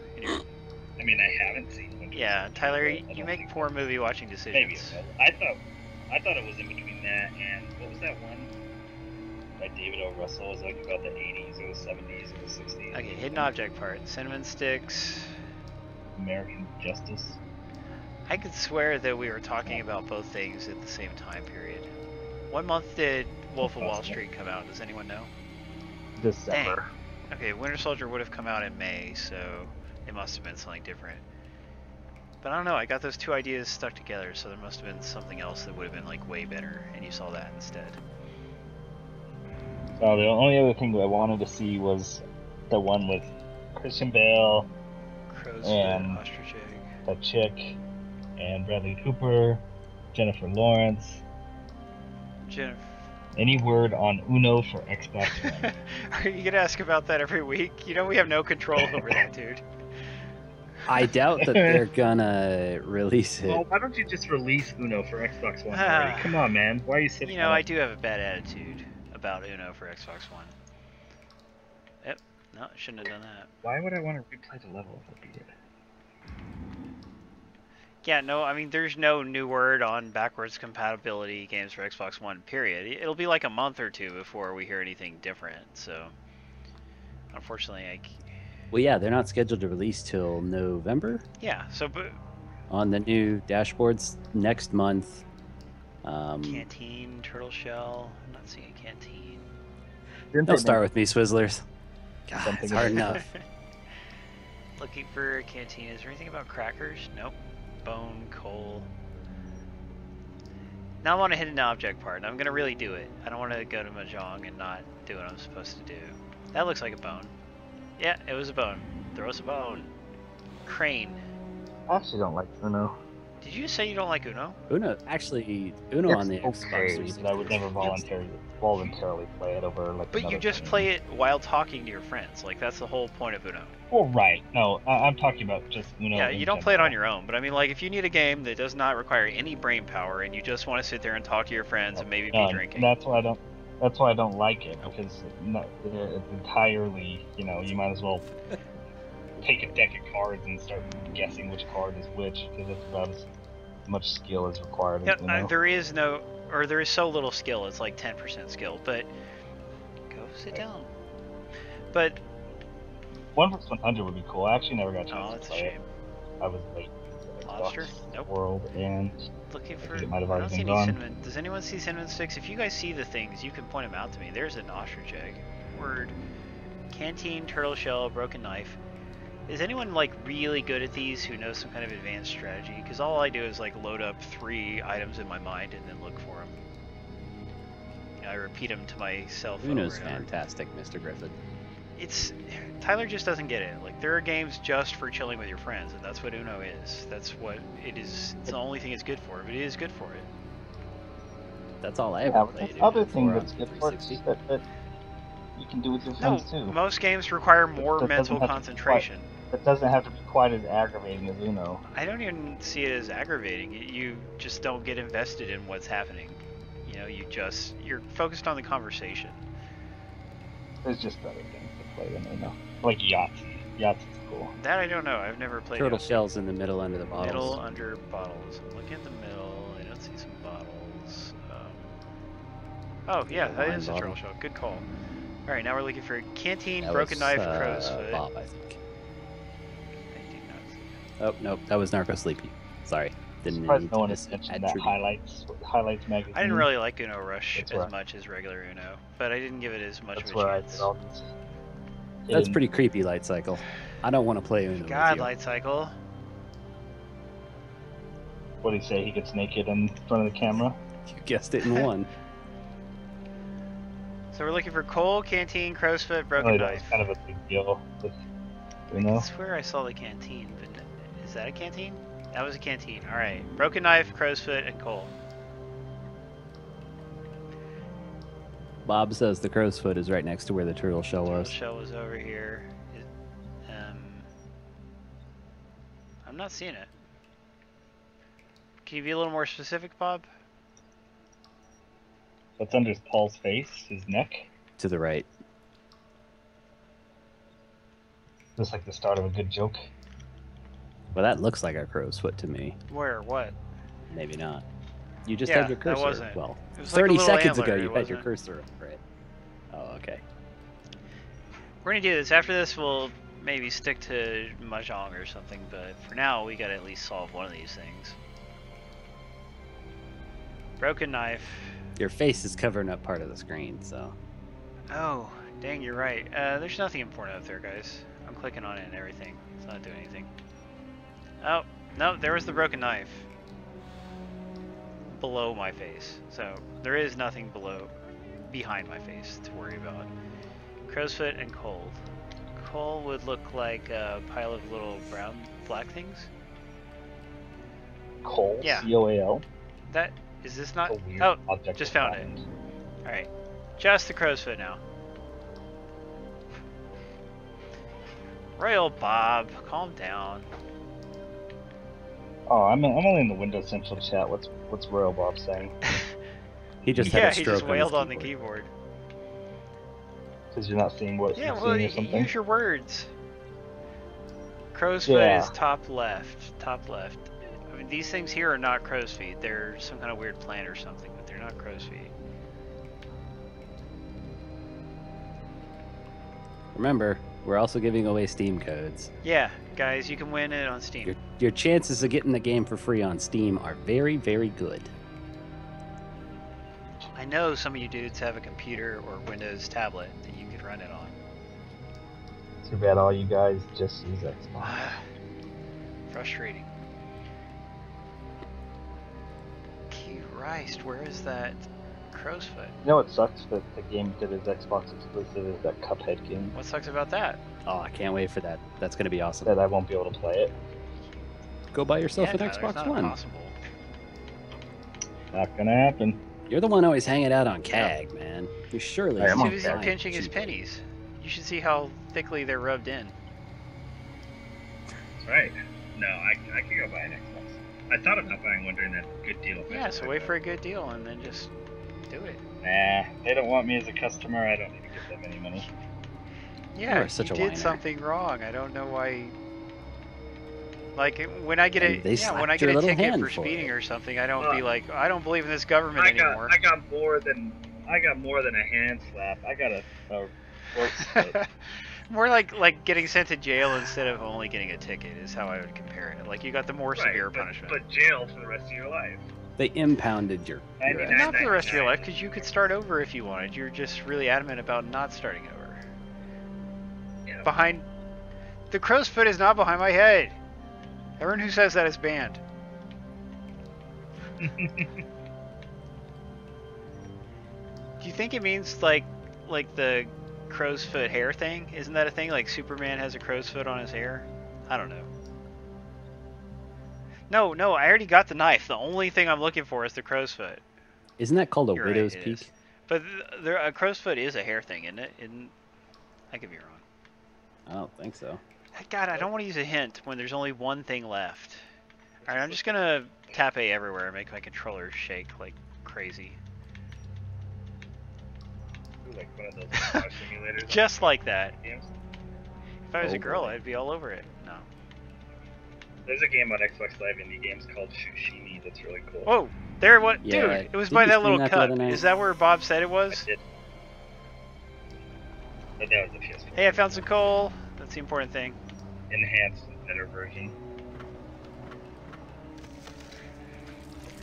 I mean, I haven't seen Winter Yeah, Soldier, Tyler, but I you don't make think poor so. movie watching decisions. Maybe it was. I thought it was in between that and what was that one by David O. Russell? It was like about the 80s or the 70s or the 60s. Okay, hidden object part. Cinnamon sticks. American Justice. I could swear that we were talking about both things at the same time period. What month did Wolf of Wall Street come out? Does anyone know? December. Dang. Okay, Winter Soldier would have come out in May, so it must have been something different. But I don't know, I got those two ideas stuck together, so there must have been something else that would have been like way better, and you saw that instead. So the only other thing that I wanted to see was the one with Christian Bale, Crow's and foot, ostrich egg. that chick, and Bradley Cooper, Jennifer Lawrence. Jennifer. Any word on Uno for Xbox One? Are you gonna ask about that every week? You know we have no control over that, dude. I doubt that they're gonna release it. Well, why don't you just release Uno for Xbox One already? Come on, man. Why are you sitting You know, on I it? do have a bad attitude about Uno for Xbox One. Yep. No, I shouldn't have done that. Why would I want to replay the level if I beat it? Yeah, no, I mean, there's no new word on backwards compatibility games for Xbox One, period. It'll be like a month or two before we hear anything different, so... Unfortunately, Well, yeah, they're not scheduled to release till November yeah, so... But on the new dashboards next month. Canteen, Turtle Shell... I'm not seeing a Canteen. Don't start with me, Swizzlers. God, Something it's hard about- enough. Looking for a Canteen. Is there anything about crackers? Nope. Bone, coal... Now I'm on a hidden object part, and I'm gonna really do it. I don't want to go to Mahjong and not do what I'm supposed to do. That looks like a bone. Yeah, it was a bone. Throw us a bone. Crane. I actually don't like Uno. Did you say you don't like Uno? Uno on the It's Xbox okay, 360. but I would never voluntarily play it over like. But you just play it while talking to your friends. Like, that's the whole point of Uno. Well, right. No, I'm talking about just Uno. Yeah, in you don't play it on general. your own. But I mean, like, if you need a game that does not require any brain power and you just want to sit there and talk to your friends and maybe be drinking. That's why I don't. That's why I don't like it, because it's entirely, you might as well take a deck of cards and start guessing which card is which, because that's about as much skill as required. Yeah, in Uno. there is so little skill. It's like 10% skill. But go sit down. But 1 vs 100 would be cool. I actually never got a chance oh, to that's a play shame. it. I was late. to the Lobster? Xbox Nope. World, and Looking for. it might have I already don't see been any gone. cinnamon. Does anyone see cinnamon sticks? If you guys see the things, you can point them out to me. There's an ostrich egg. Word. Canteen, turtle shell, broken knife. Is anyone like really good at these who knows some kind of advanced strategy? Because all I do is like load up 3 items in my mind and then look for them. I repeat them to myself. Uno's over and over. fantastic, Mr. Griffin. Tyler just doesn't get it. Like, there are games just for chilling with your friends, and that's what Uno is. That's what it is. It's the only thing it's good for, but it is good for it. That's all I Yeah, ever but played. the other Uno thing for that's on good for it is 360. that you can do with your No, friends too. most games require more That doesn't mental have to be concentration. That doesn't have to be quite as aggravating as Uno. I don't even see it as aggravating. You just don't get invested in what's happening. You're focused on the conversation. There's just better things to play than Uno. Like Yahtzee. Yahtzee's cool. That I don't know. I've never played Turtle it. shells in the middle under the bottles. Middle under bottles. I'm looking at the middle. I don't see some bottles. Oh yeah, The that wine is a bottle. turtle shell. Good call. All right, now we're looking for canteen, That broken was, knife, crow's foot. Bob, I think. I do not see Oh, nope, that was Narco Sleepy. Sorry. Didn't Surprised need no to one has mentioned that misattribute. highlights magazine. that. I didn't really like Uno Rush That's as right. much as regular Uno, but I didn't give it as much That's of a where I chance. did all these. That's hidden- pretty creepy, Light Cycle. I don't want to play Uno God, with you. Light Cycle. What did he say? He gets naked in front of the camera? You guessed it in one. So we're looking for coal, canteen, crow's foot, broken Really, that knife. was kind of a big deal with I Uno. swear I saw the canteen, but is that a canteen? That was a canteen. All right, broken knife, crow's foot, and coal. Bob says the crow's foot is right next to where the turtle shell Turtle was. shell was over here. I'm not seeing it. Can you be a little more specific, Bob? What's under Paul's face? His neck? To the right. Looks like the start of a good joke. Well, that looks like a crow's foot to me. Where? What? Maybe not. You just Yeah, had your that cursor. wasn't. Well, It was like a 30 little seconds antler, ago you it had your wasn't. cursor over it. Oh, okay. We're gonna do this. After this, we'll maybe stick to Mahjong or something, but for now, we gotta at least solve one of these things. Broken knife. Your face is covering up part of the screen, so. Oh, dang, you're right. There's nothing important up there, guys. I'm clicking on it and everything. It's not doing anything. Oh, no, there was the broken knife. Below my face. So, there is nothing behind my face to worry about. Crow's foot and coal. Coal would look like a pile of little brown, black things. Coal? Yeah. C-O-A-L? That, is this not? A weird Oh, object just of found it. sound. Alright. Just the crow's foot now. Royal Bob, calm down. Oh, I'm only in the Windows Central chat. What's Royal Bob saying? He just had Yeah, a he stroke just wailed on his the keyboard. Because you're not seeing what Yeah, you're well, seeing or something? use your words. Crow's foot Yeah. is top left. Top left. I mean, these things here are not crow's feet. They're some kind of weird plant or something, but they're not crow's feet. Remember, we're also giving away Steam codes. Yeah, guys, you can win it on Steam. Your chances of getting the game for free on Steam are very, very good. I know some of you dudes have a computer or Windows tablet that you could run it on. Too bad all you guys just use Xbox. Frustrating. Christ, where is that crow's foot? You know what sucks that the game that is Xbox exclusive is that Cuphead game? What sucks about that? Oh, I can't wait for that. That's going to be awesome. That I won't be able to play it. Go buy yourself Yeah, an Tyler, it's Xbox not One. impossible. Not gonna happen. You're the one always hanging out on CAG, man. You surely. I am Too on busy CAG. pinching his pennies. You should see how thickly they're rubbed in. That's right. No, I could go buy an Xbox. I thought about buying one during that good deal. Yeah, so wait for a good deal and then just do it. Nah, they don't want me as a customer. I don't need to give them any money. Yeah, are such you a did whiner. something wrong. I don't know why. Like when I get And they when I slapped get your a little ticket hand for for speeding it. or something, I don't be like, I don't believe in this government I got anymore. more than a hand slap. I got a throat split. More like getting sent to jail instead of only getting a ticket is how I would compare it. Like you got the more severe punishment. But jail for the rest of your life. They impounded your. 99. Not for the rest of your life, because you could start over if you wanted. You're just really adamant about not starting over. Yeah. Behind... The crow's foot is not behind my head. Everyone who says that is banned. Do you think it means like the crow's foot hair thing? Isn't that a thing? Like Superman has a crow's foot on his hair? I don't know. No, I already got the knife. The only thing I'm looking for is the crow's foot. Isn't that called a You're right, widow's it peak? is. But a crow's foot is a hair thing, isn't it? I could be wrong. I don't think so. God, I don't want to use a hint when there's only one thing left. Alright, I'm just gonna tap A everywhere and make my controller shake like crazy. Like one of those simulators. Just like that. Games. If I was Oh, a girl, boy. I'd be all over it. No. There's a game on Xbox Live indie games called Shushini that's really cool. Whoa! There, what? Yeah, Dude, it was didn't by you that stream little that the cup. other night? Is that where Bob said it I was? did. But that was the PS4. Hey, I found some coal. That's the important thing. Enhanced, better version.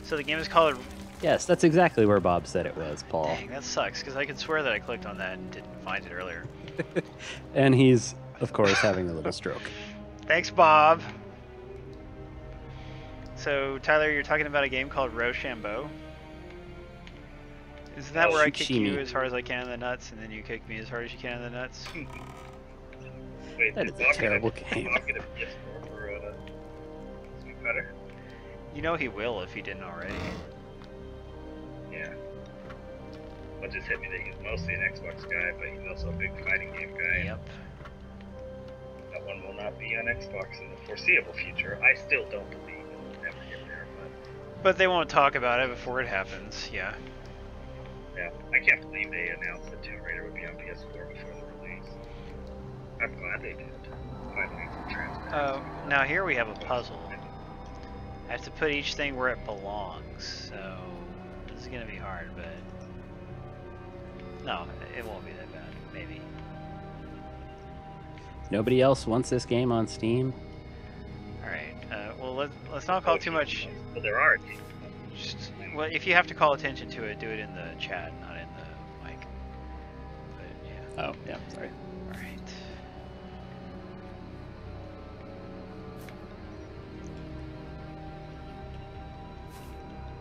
So the game is called... Yes, that's exactly where Bob said it was, Paul. Dang, that sucks, because I could swear that I clicked on that and didn't find it earlier. And he's, of course, having a little stroke. Thanks, Bob. So, Tyler, you're talking about a game called Rochambeau. Isn't that where I kick you Shushini. as hard as I can in the nuts, and then you kick me as hard as you can in the nuts? Wait, That did is a Bob terrible get game. Bob get a PS4 for Sweet Cutter? You know he will if he didn't already. Yeah. What just hit me that he's mostly an Xbox guy, but he's also a big fighting game guy. Yep. That one will not be on Xbox in the foreseeable future. I still don't believe it will ever get there, but But they won't talk about it before it happens, yeah. Yeah, I can't believe they announced that Tomb Raider would be on PS4 before the release. I'm glad they did. Finally, some transparency. Oh, now here we have a puzzle. I have to put each thing where it belongs, so this is gonna be hard, but no, it won't be that bad, maybe. Nobody else wants this game on Steam? Alright, well let's not call too much. But there are. Just, well, if you have to call attention to it, do it in the chat, not in the mic. But yeah. Oh, yeah, sorry. Alright.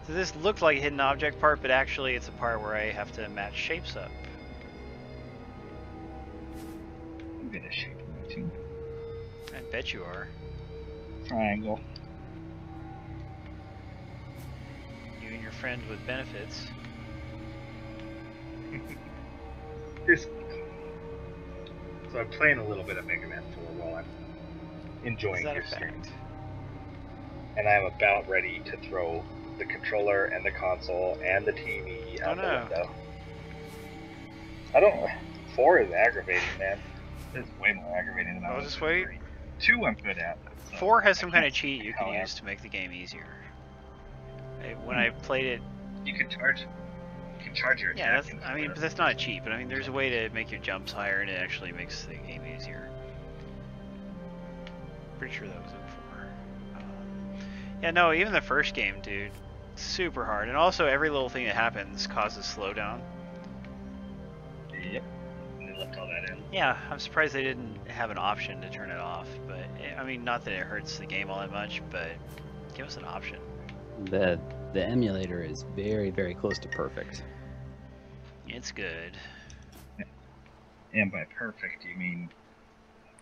So this looked like a hidden object part, but actually it's a part where I have to match shapes up. I'm good at shaping that too. I bet you are. Triangle. You and your friend with benefits. Here's. So I'm playing a little bit of Mega Man 4 while I'm enjoying Is that your a stream. fact? And I'm about ready to throw the controller and the console and the TV out the window. I don't know. 4 is aggravating, man. It's way more aggravating than I was. Just wait. 2 I'm good at. So 4 has some I kind of can't cheat you how can I- use to make the game easier. When I played it, You can charge. You can charge your yeah, attack. I mean, but that's not a cheat. But I mean, there's a way to make your jumps higher, and it actually makes the game easier. Pretty sure that was in 4. Yeah, no, even the first game, dude, super hard, and also every little thing that happens causes slowdown. Yep. They left all that in. Yeah, I'm surprised they didn't have an option to turn it off. But I mean, not that it hurts the game all that much, but give us an option. The emulator is very, very close to perfect. It's good. And by perfect, you mean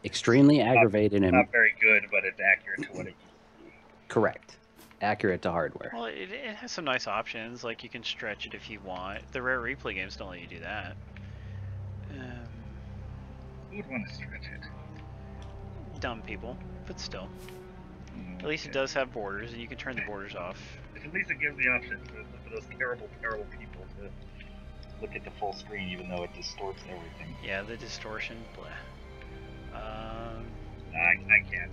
Extremely aggravated and not very good, but it's accurate to what it used to be. correct. Accurate to hardware. Well, it has some nice options, like you can stretch it if you want. The Rare Replay games don't let you do that. Who would want to stretch it? Dumb people, but still. At least it does have borders, and you can turn the borders off. At least it gives the option for those terrible, terrible people to look at the full screen, even though it distorts everything. Yeah, the distortion, blah. I can't.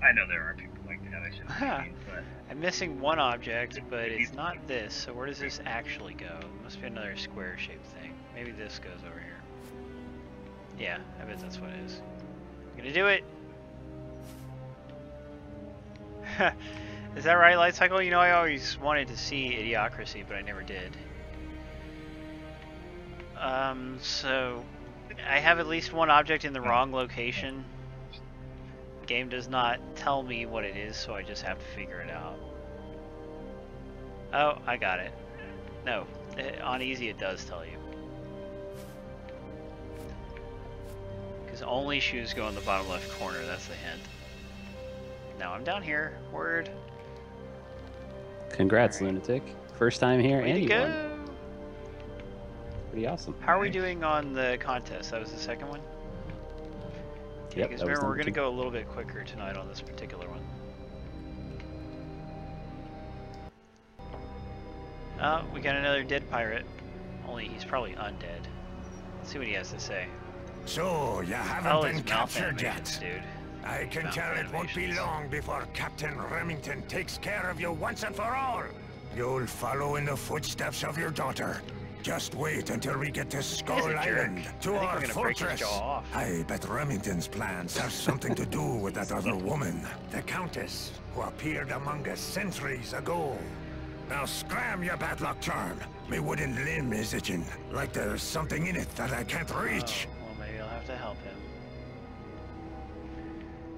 I know there are people like that. I shouldn't be mean, but I'm missing one object, but it's not this, so where does this actually go? It must be another square-shaped thing. Maybe this goes over here. Yeah, I bet that's what it is. I'm gonna do it! Is that right, Light Cycle? You know, I always wanted to see Idiocracy, but I never did. So I have at least one object in the wrong location. The game does not tell me what it is, so I just have to figure it out. Oh, I got it. No, on easy it does tell you. Because only shoes go in the bottom left corner, that's the hint. Now I'm down here. Word. Congrats, All right. Lunatic. First time here, Way and to you go! won. Pretty awesome. How are we doing on the contest? That was the second one? Yep, Because that was remember, we're number going to 2. go a little bit quicker tonight on this particular one. We got another dead pirate. Only he's probably undead. Let's see what he has to say. So, you haven't Oh, been his mouth captured animations, yet. dude. I can Mouth tell it won't be animations. long before Captain Remington takes care of you once and for all. You'll follow in the footsteps of your daughter. Just wait until we get to Skull He's a jerk. Island, I to think our I'm gonna break his fortress. jaw off. I bet Remington's plans have something to do with that other woman, the Countess, who appeared among us centuries ago. Now scram your bad luck charm. My wooden limb is itching, like there's something in it that I can't reach. Oh, well, maybe I'll have to help him.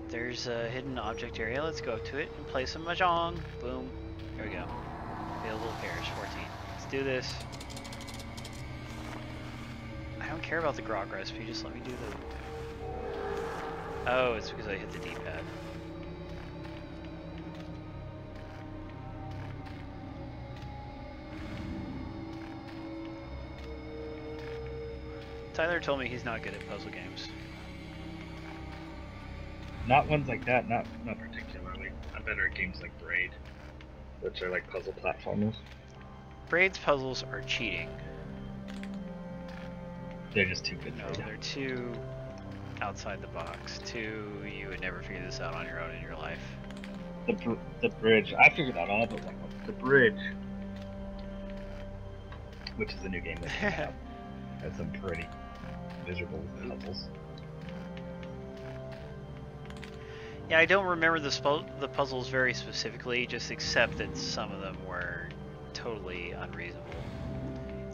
There's a hidden object area. Let's go up to it and play some mahjong. Boom. Here we go. Available pairs, 14. Let's do this. I don't care about the grog recipe, just let me do the... Oh, it's because I hit the D-pad. Tyler told me he's not good at puzzle games. not ones like that. Not particularly. I'm better at games like Braid. which are like puzzle platformers. Braid's puzzles are cheating. They're just too good No, for you. they're too outside the box. Too, you would never figure this out on your own in your life. The bridge, I figured out all but one. The bridge, which is a new game that came out, has some pretty miserable puzzles. Yeah, I don't remember the puzzles very specifically, just except that some of them were totally unreasonable.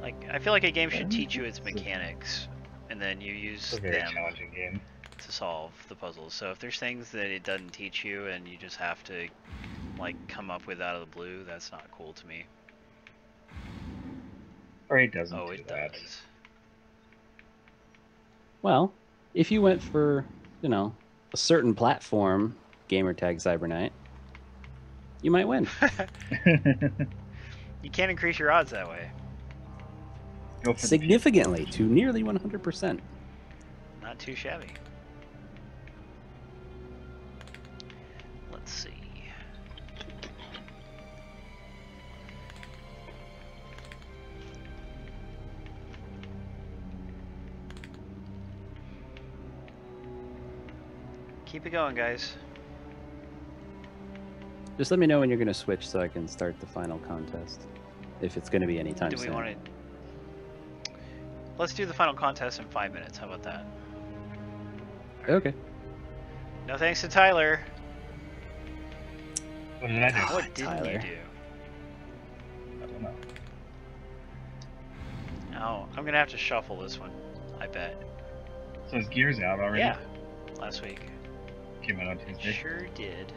Like, I feel like a game should teach you its mechanics, and then you use It's a very them challenging game. to solve the puzzles. So if there's things that it doesn't teach you and you just have to, like, come up with out of the blue, that's not cool to me. Or it doesn't Oh, do it that. does. Well, if you went for, you know, a certain platform, gamertag Cyberknight, you might win. You can't increase your odds that way. Go for the Significantly to nearly 100%. Not too shabby. Let's see. Keep it going, guys. Just let me know when you're going to switch so I can start the final contest. If it's going to be anytime Do we soon. want to... Let's do the final contest in 5 minutes. How about that? Okay. No thanks to Tyler. What did I do? God, What didn't Tyler. you do? I don't know. Oh, I'm gonna have to shuffle this one. I bet. So is Gears out already? Yeah. Last week. Came out on Tuesday. Sure did.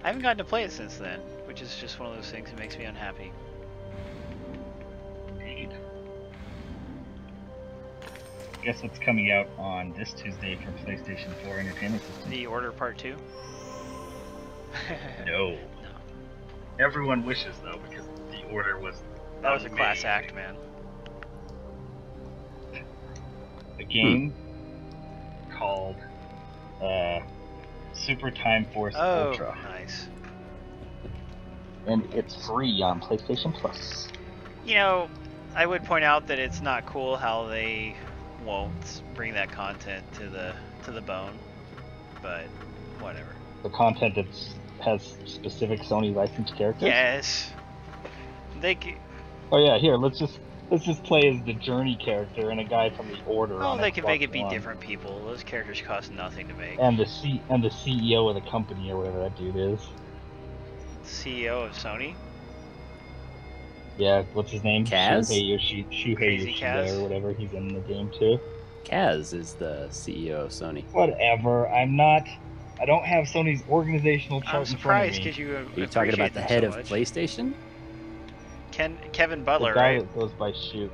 I haven't gotten to play it since then, which is just one of those things that makes me unhappy. Indeed. Guess what's coming out on this Tuesday for PlayStation 4 Entertainment System? The Order Part 2? No. No. Everyone wishes though, because the Order was. That was a class amazing. act, man. A game called Super Time Force Oh, Ultra, nice. and it's free on PlayStation Plus. You know, I would point out that it's not cool how they won't bring that content to the bone, but whatever. The content has specific Sony licensed characters. Yes. Oh yeah, here let's just play as the Journey character and a guy from the Order. Oh, on they can make Xbox it be One. different people. Those characters cost nothing to make. And the CEO of the company or whatever that dude is. CEO of Sony? Yeah, what's his name? Kaz? Shuhei Crazy Yoshida Kaz? or whatever. He's in the game too. Kaz is the CEO of Sony. Whatever. I don't have Sony's organizational chart I'm in front of surprised me. because you Are you talking about the head of much. PlayStation? Kevin The Butler, guy right? that goes by Shoot.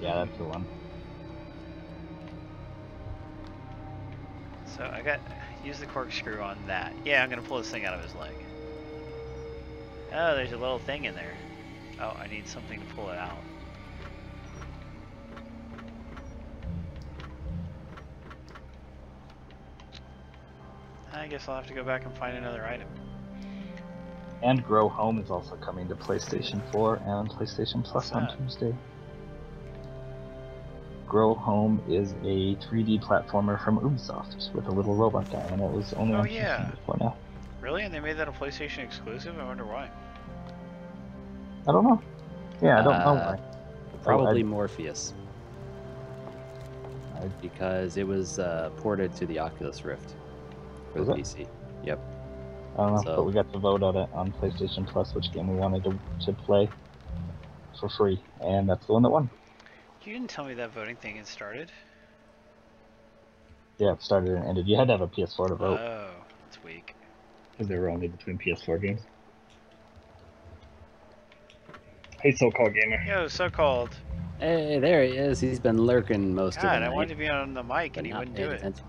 Yeah, that's the one. So I got use the corkscrew on that. Yeah, I'm gonna pull this thing out of his leg. Oh, there's a little thing in there. Oh, I need something to pull it out. I guess I'll have to go back and find another item. And Grow Home is also coming to PlayStation 4 and PlayStation Plus What's on that? Tuesday. Grow Home is a 3D platformer from Ubisoft with a little robot guy, and it was only Oh, on yeah. PC before now. Really? And they made that a PlayStation exclusive? I wonder why. I don't know. Yeah, I don't know Uh, why. Probably I- Morpheus. Because it was ported to the Oculus Rift for Was the it? PC. Yep. I don't know, So- but we got to vote on it on PlayStation Plus, which game we wanted to play for free, and that's the one that won. You didn't tell me that voting thing had started. Yeah, it started and ended. You had to have a PS4 to vote, Oh, that's weak. because they were only between PS4 games. Hey, so-called gamer. Yo, so-called. Hey, there he is. He's been lurking most of the God, night. I wanted to be on the mic but and he not wouldn't do paying it. attention.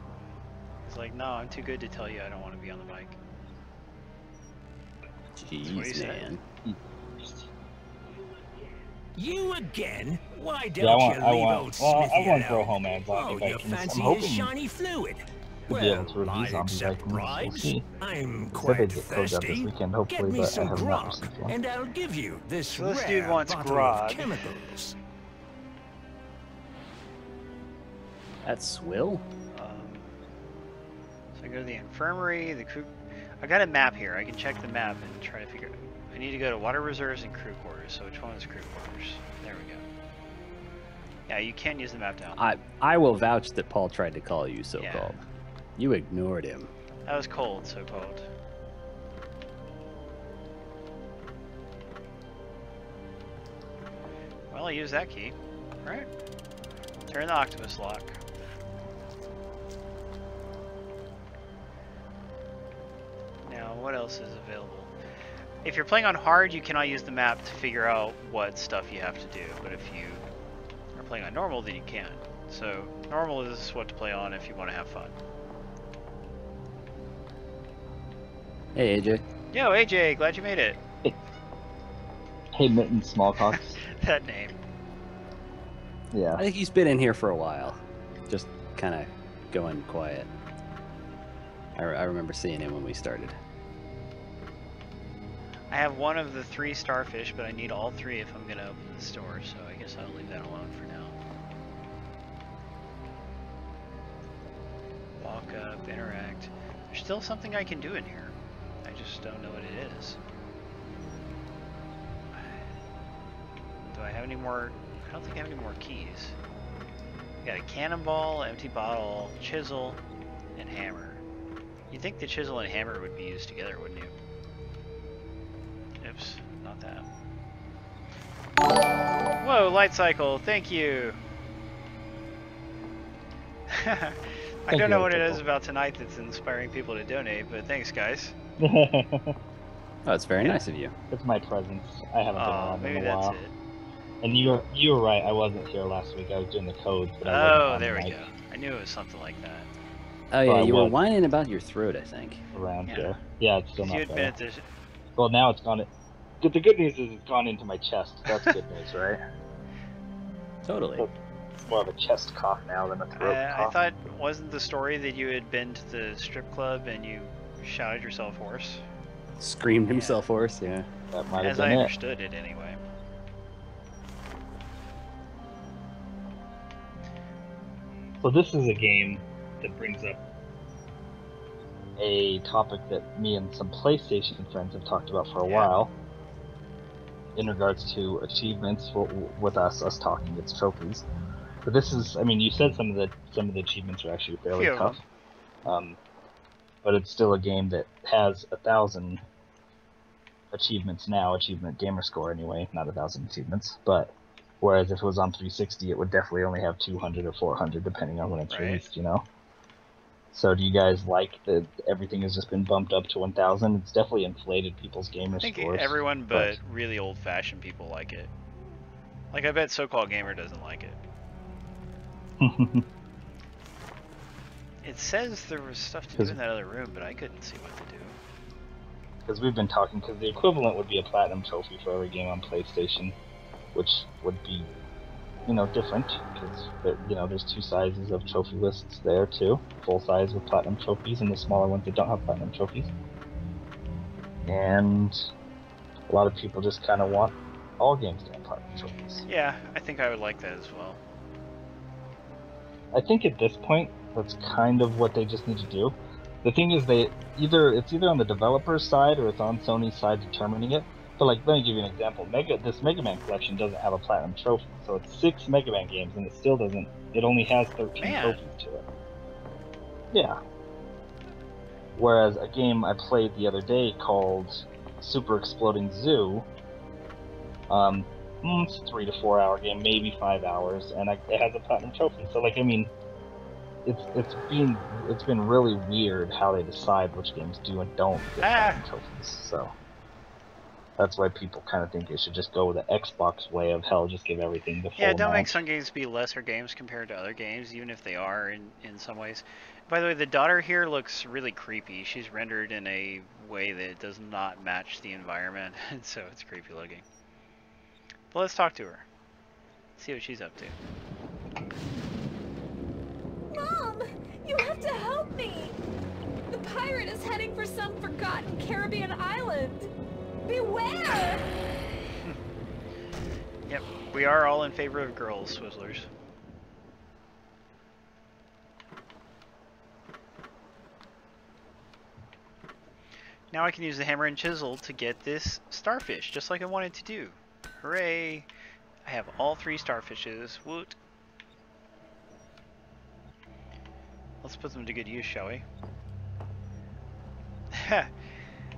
He's like, no, I'm too good to tell you I don't want to be on the mic. what he Jeez, said. man. You again? Why don't Yeah, I you want. leave old Well, I Smithy want alone? Grow Home ads. Oh, if I you can. fancy I'm his hoping. shiny fluid. to be able Well, to review I Zombie accept Vikings. We'll bribes. see. I'm They said quite they'd get closed out this thirsty. weekend, Get hopefully, me but I some have not grog, received one. and I'll give you this So this rare dude wants bottle grog. of chemicals. That's Swill? So I go to the infirmary, the crew. I got a map here. I can check the map and try to figure out. I need to go to water reserves and crew quarters. So which one is crew quarters? There we go. Yeah, you can use the map down. I will vouch that Paul tried to call you so-called. Yeah. You ignored him. That was cold, so cold. Well, I use that key. Right. Turn the octopus lock. Now, what else is available? If you're playing on hard, you cannot use the map to figure out what stuff you have to do. But if you are playing on normal, then you can. So, normal is what to play on if you want to have fun. Hey, AJ. Yo, AJ, glad you made it. Hey, Mitten Smallcocks. That name. Yeah. I think he's been in here for a while. Just kind of going quiet. I remember seeing him when we started. I have one of the 3 starfish, but I need all 3 if I'm going to open the store, so I guess I'll leave that alone for now. Walk up, interact. There's still something I can do in here. I just don't know what it is. Do I have any more? I don't think I have any more keys. Got a cannonball, empty bottle, chisel, and hammer. You'd think the chisel and hammer would be used together, wouldn't you? Oops, not that. Whoa, light cycle, thank you! I don't know what it is about tonight that's inspiring people to donate, but thanks, guys. Oh, it's very nice of you. It's my presence. I haven't been Oh, around maybe in a that's while. it. And you were right. I wasn't here last week. I was doing the codes, but I wasn't Oh, on there the we mic go. I knew it was something like that. Oh, yeah, I you were was. whining about your throat, I think. around Yeah. here. Yeah, it's still You not had been better. at this. Well, now it's gone. The good news is it's gone into my chest. That's good news, right? Totally. It's more of a chest cough now than a throat I cough. thought, wasn't the story that you had been to the strip club and you shouted yourself hoarse? Screamed himself hoarse, yeah. That might have As been I it. understood it, anyway. So this is a game that brings up a topic that me and some PlayStation friends have talked about for a while. In regards to achievements with us talking, it's trophies. But this is, I mean, you said some of the achievements are actually fairly Few of tough. But it's still a game that has 1,000 achievements now, achievement gamer score anyway, not 1,000 achievements. But whereas if it was on 360, it would definitely only have 200 or 400 depending on when it's released, you know. So do you guys like that everything has just been bumped up to 1,000? It's definitely inflated people's gamer I think scores. everyone but really old-fashioned people like it. Like, I bet so-called gamer doesn't like it. It says there was stuff to do in that other room, but I couldn't see what to do. Because we've been talking, because the equivalent would be a platinum trophy for every game on PlayStation, which would be, you know, different, because, you know, there's 2 sizes of trophy lists there, too. Full size with platinum trophies, and the smaller ones that don't have platinum trophies. And a lot of people just kind of want all games to have platinum trophies. Yeah, I think I would like that as well. I think at this point, that's kind of what they just need to do. The thing is, it's either on the developer's side or it's on Sony's side determining it. So, like, let me give you an example. This Mega Man collection doesn't have a platinum trophy, so it's 6 Mega Man games, and it still doesn't. It only has 13 trophies to it. Yeah. Whereas a game I played the other day called Super Exploding Zoo, it's a 3 to 4 hour game, maybe 5 hours, and it has a platinum trophy. So, like, I mean, it's been really weird how they decide which games do and don't get platinum trophies. So that's why people kind of think it should just go the Xbox way of hell, just give everything the full Yeah, don't amount. make some games be lesser games compared to other games, even if they are in some ways. By the way, the daughter here looks really creepy. She's rendered in a way that does not match the environment, and so it's creepy looking. But let's talk to her. See what she's up to. Mom! You have to help me! some forgotten Caribbean island. Beware! Yep, we are all in favor of girls, Swizzlers. Now I can use the hammer and chisel to get this starfish, just like I wanted to do. Hooray! I have all 3 starfishes. Woot! Let's put them to good use, shall we?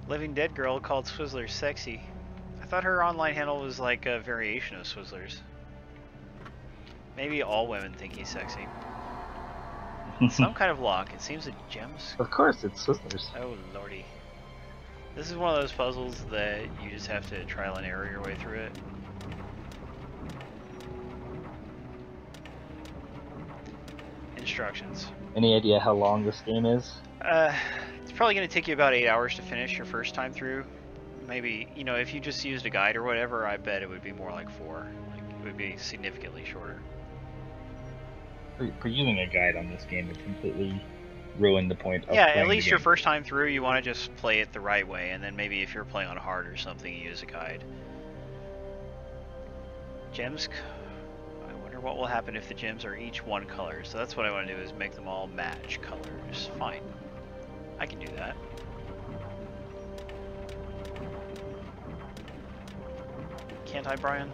Living Dead girl called Swizzlers sexy. I thought her online handle was like a variation of Swizzlers. Maybe all women think he's sexy. Some kind of lock. It seems that gems. Of course, it's Swizzlers. Oh lordy. This is one of those puzzles that you just have to trial and error your way through it. Instructions. Any idea how long this game is? It's probably going to take you about 8 hours to finish your first time through. Maybe, you know, if you just used a guide or whatever, I bet it would be more like 4. Like, it would be significantly shorter. For using a guide on this game, it completely ruined the point of Yeah, playing at least the your game. first time through, you want to just play it the right way, and then maybe if you're playing on hard or something, you use a guide. Gems. I wonder what will happen if the gems are each one color. So that's what I want to do, is make them all match colors. Fine. I can do that. Can't I, Brian?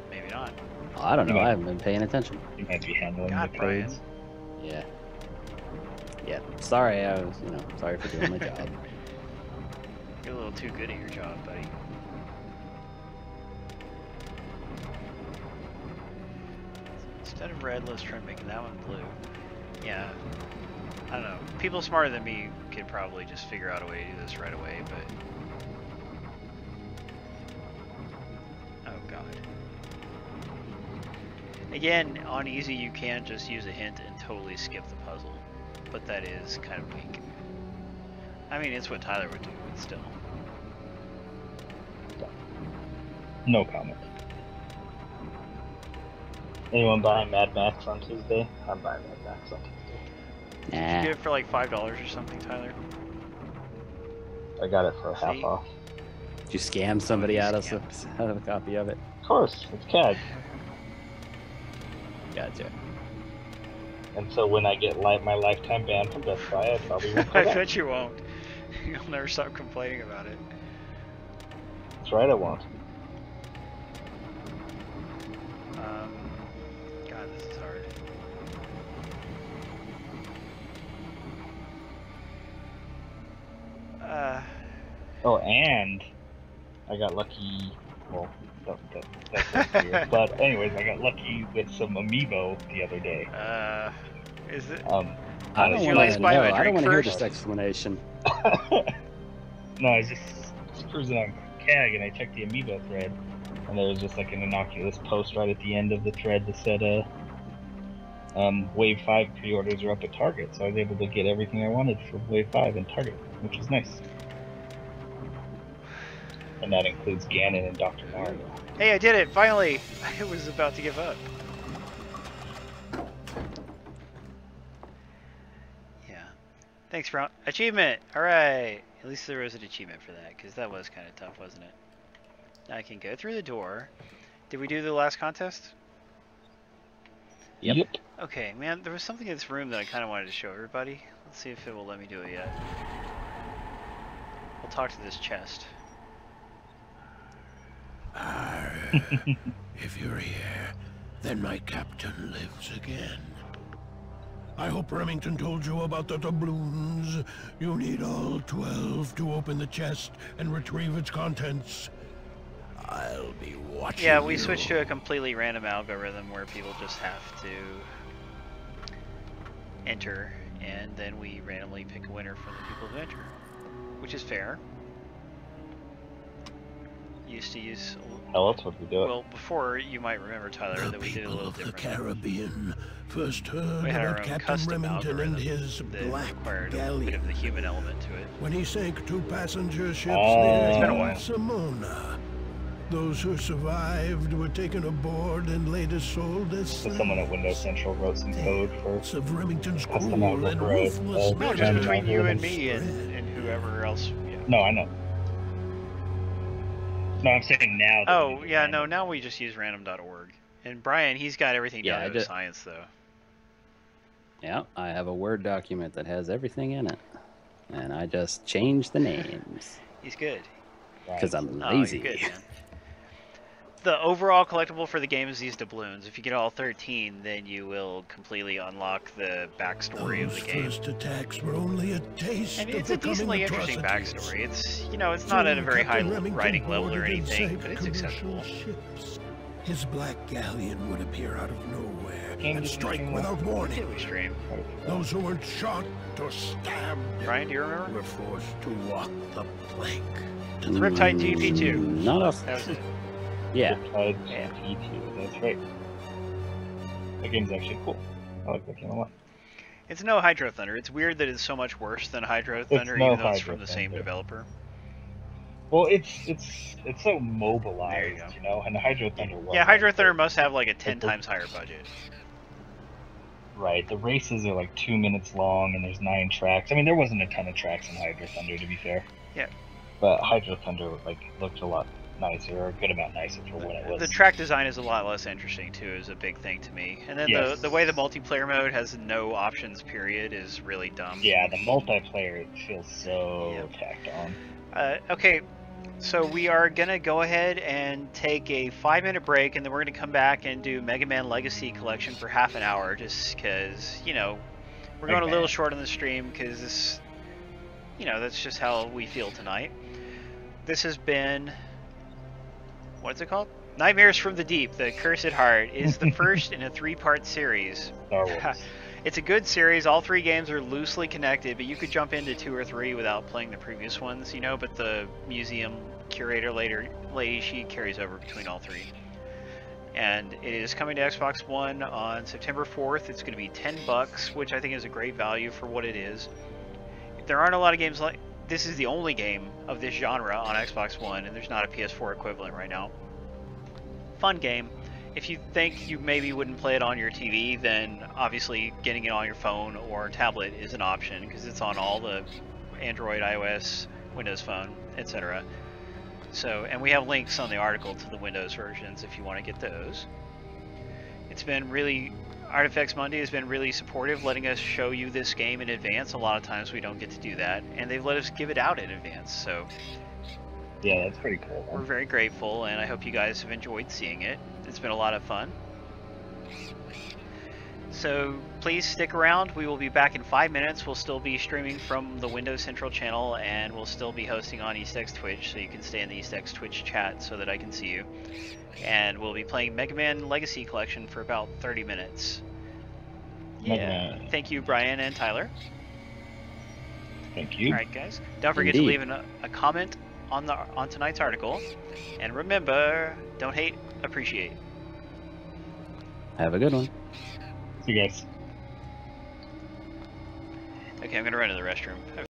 Maybe not. Oh, I don't know. I haven't been paying attention. You might be handling God, the Brian. codes. Yeah. Yeah. Sorry, I was, sorry for doing my job. You're a little too good at your job, buddy. Instead of red, let's try making that one blue. Yeah. I don't know. People smarter than me could probably just figure out a way to do this right away, but... Oh god. Again, on easy you can just use a hint and totally skip the puzzle. But that is kind of weak. I mean, it's what Tyler would do, but still. No comment. Anyone buying Mad Max on Tuesday? I'm buying Mad Max on Tuesday. Did you get it for like $5 or something, Tyler? I got it for half See? off. Did you scam somebody out of a copy of it? Of course, it's CAD. Gotcha. And so when I get my lifetime ban from Best Buy, I probably won't I go back. bet you won't. You'll never stop complaining about it. That's right, I won't. God, this is hard. Oh, and I got lucky. Well, that's weird. But anyways, I got lucky with some amiibo the other day. Is it? I Did don't you want at to least know. buy him a I don't drink want to hear first? this explanation. No, I was just cruising on CAG and I checked the amiibo thread, and there was just like an innocuous post right at the end of the thread that said, Wave 5 pre-orders are up at Target, so I was able to get everything I wanted for Wave 5 in Target, which was nice. And that includes Ganon and Dr. Mario. Hey, I did it! Finally! I was about to give up. Yeah. Thanks, Brown. Achievement! Alright! At least there was an achievement for that, because that was kind of tough, wasn't it? Now I can go through the door. Did we do the last contest? Yep. Okay, man, there was something in this room that I kind of wanted to show everybody. Let's see if it will let me do it yet. We'll talk to this chest. If you're here, then my captain lives again. I hope Remington told you about the doubloons. You need all 12 to open the chest and retrieve its contents. I'll be watching. Yeah, we you. switched to a completely random algorithm where people just have to enter, and then we randomly pick a winner from the people who enter, which is fair. Used to use. How else would we do it? Well, before you might remember, Tyler, The that we did a people little of the different. Caribbean first heard We had our about own Captain custom Remington algorithm and his that black required a bit of galleon the human element to it. when he sank 2 passenger ships It's near been a while. Simona. Those who survived were taken aboard and later sold as So someone at Windows Central wrote some code for of Remington's cruel customizable and for ruthless a No, just random between you and algorithm. me and whoever else. Yeah. No, I know. No, I'm saying now. That we Oh, use yeah, random. no, now we just use random.org. And Brian, he's got everything Yeah, down I to a just- science, though. Yeah, I have a Word document that has everything in it. And I just change the names. He's good. Because I'm Oh, lazy. you're good, man. The overall collectible for the game is these doubloons. If you get all 13, then you will completely unlock the backstory of Those the game. first attacks were only a taste And of it's a the coming decently interesting atrocities. backstory. It's, you know, it's not at a very high Captain Remington writing level or boarded and anything, sank but it's commercial acceptable. ships. His black galleon would appear out of nowhere Game and just strike missing without Did warning. we stream? Those who weren't shot or stabbed Brian, do you remember? were forced to walk the plank. Riptide GP2. Not off. That was it. Yeah. Riptide Yeah. GP2. That's right. That game's actually cool. I like that game a lot. It's no Hydro Thunder. It's weird that it's so much worse than Hydro Thunder, no even though it's Hydro from the same Thunder. developer. Well, it's so mobilized, There you go. you know, and Hydro Thunder was. Yeah, Hydro Thunder must have like a 10 times higher budget. Right, the races are like 2 minutes long, and there's 9 tracks. I mean, there wasn't a ton of tracks in Hydro Thunder, to be fair. Yeah. But Hydro Thunder looked a lot nicer, or a good amount nicer for what it was. The track design is a lot less interesting too, is a big thing to me. And then Yes. the way the multiplayer mode has no options period is really dumb. Yeah, the multiplayer feels so Yeah. tacked on. Okay, so we are gonna go ahead and take a 5-minute break, and then we're gonna come back and do Mega Man Legacy Collection for half an hour, just because, you know, we're going a little short on the stream, because this, you know, that's just how we feel tonight. This has been, what's it called? Nightmares from the Deep, The Cursed Heart, is the first in a 3-part series. Star Wars. It's a good series. All 3 games are loosely connected, but you could jump into 2 or 3 without playing the previous ones, you know, but the museum curator lady, she carries over between all 3. And it is coming to Xbox One on September 4th. It's going to be $10, which I think is a great value for what it is. There aren't a lot of games like this. Is the only game of this genre on Xbox One, and there's not a PS4 equivalent right now. Fun game. If you think you maybe wouldn't play it on your TV, then obviously getting it on your phone or tablet is an option, because it's on all the Android, iOS, Windows Phone, etc. So, and we have links on the article to the Windows versions if you want to get those. It's been really, Artifacts Monday has been really supportive, letting us show you this game in advance. A lot of times we don't get to do that, and they've let us give it out in advance, so Yeah, that's pretty cool. we're very grateful, and I hope you guys have enjoyed seeing it. It's been a lot of fun. So please stick around. We will be back in 5 minutes. We'll still be streaming from the Windows Central channel, and we'll still be hosting on EastX Twitch, so you can stay in the EastX Twitch chat so that I can see you. And we'll be playing Mega Man Legacy Collection for about 30 minutes. Mega Yeah. Man. Thank you, Brian and Tyler. Thank you. All right, guys. Don't forget to Indeed. leave a comment on tonight's article. And remember, don't hate, appreciate. Have a good one. See you guys. Okay, I'm gonna run to the restroom.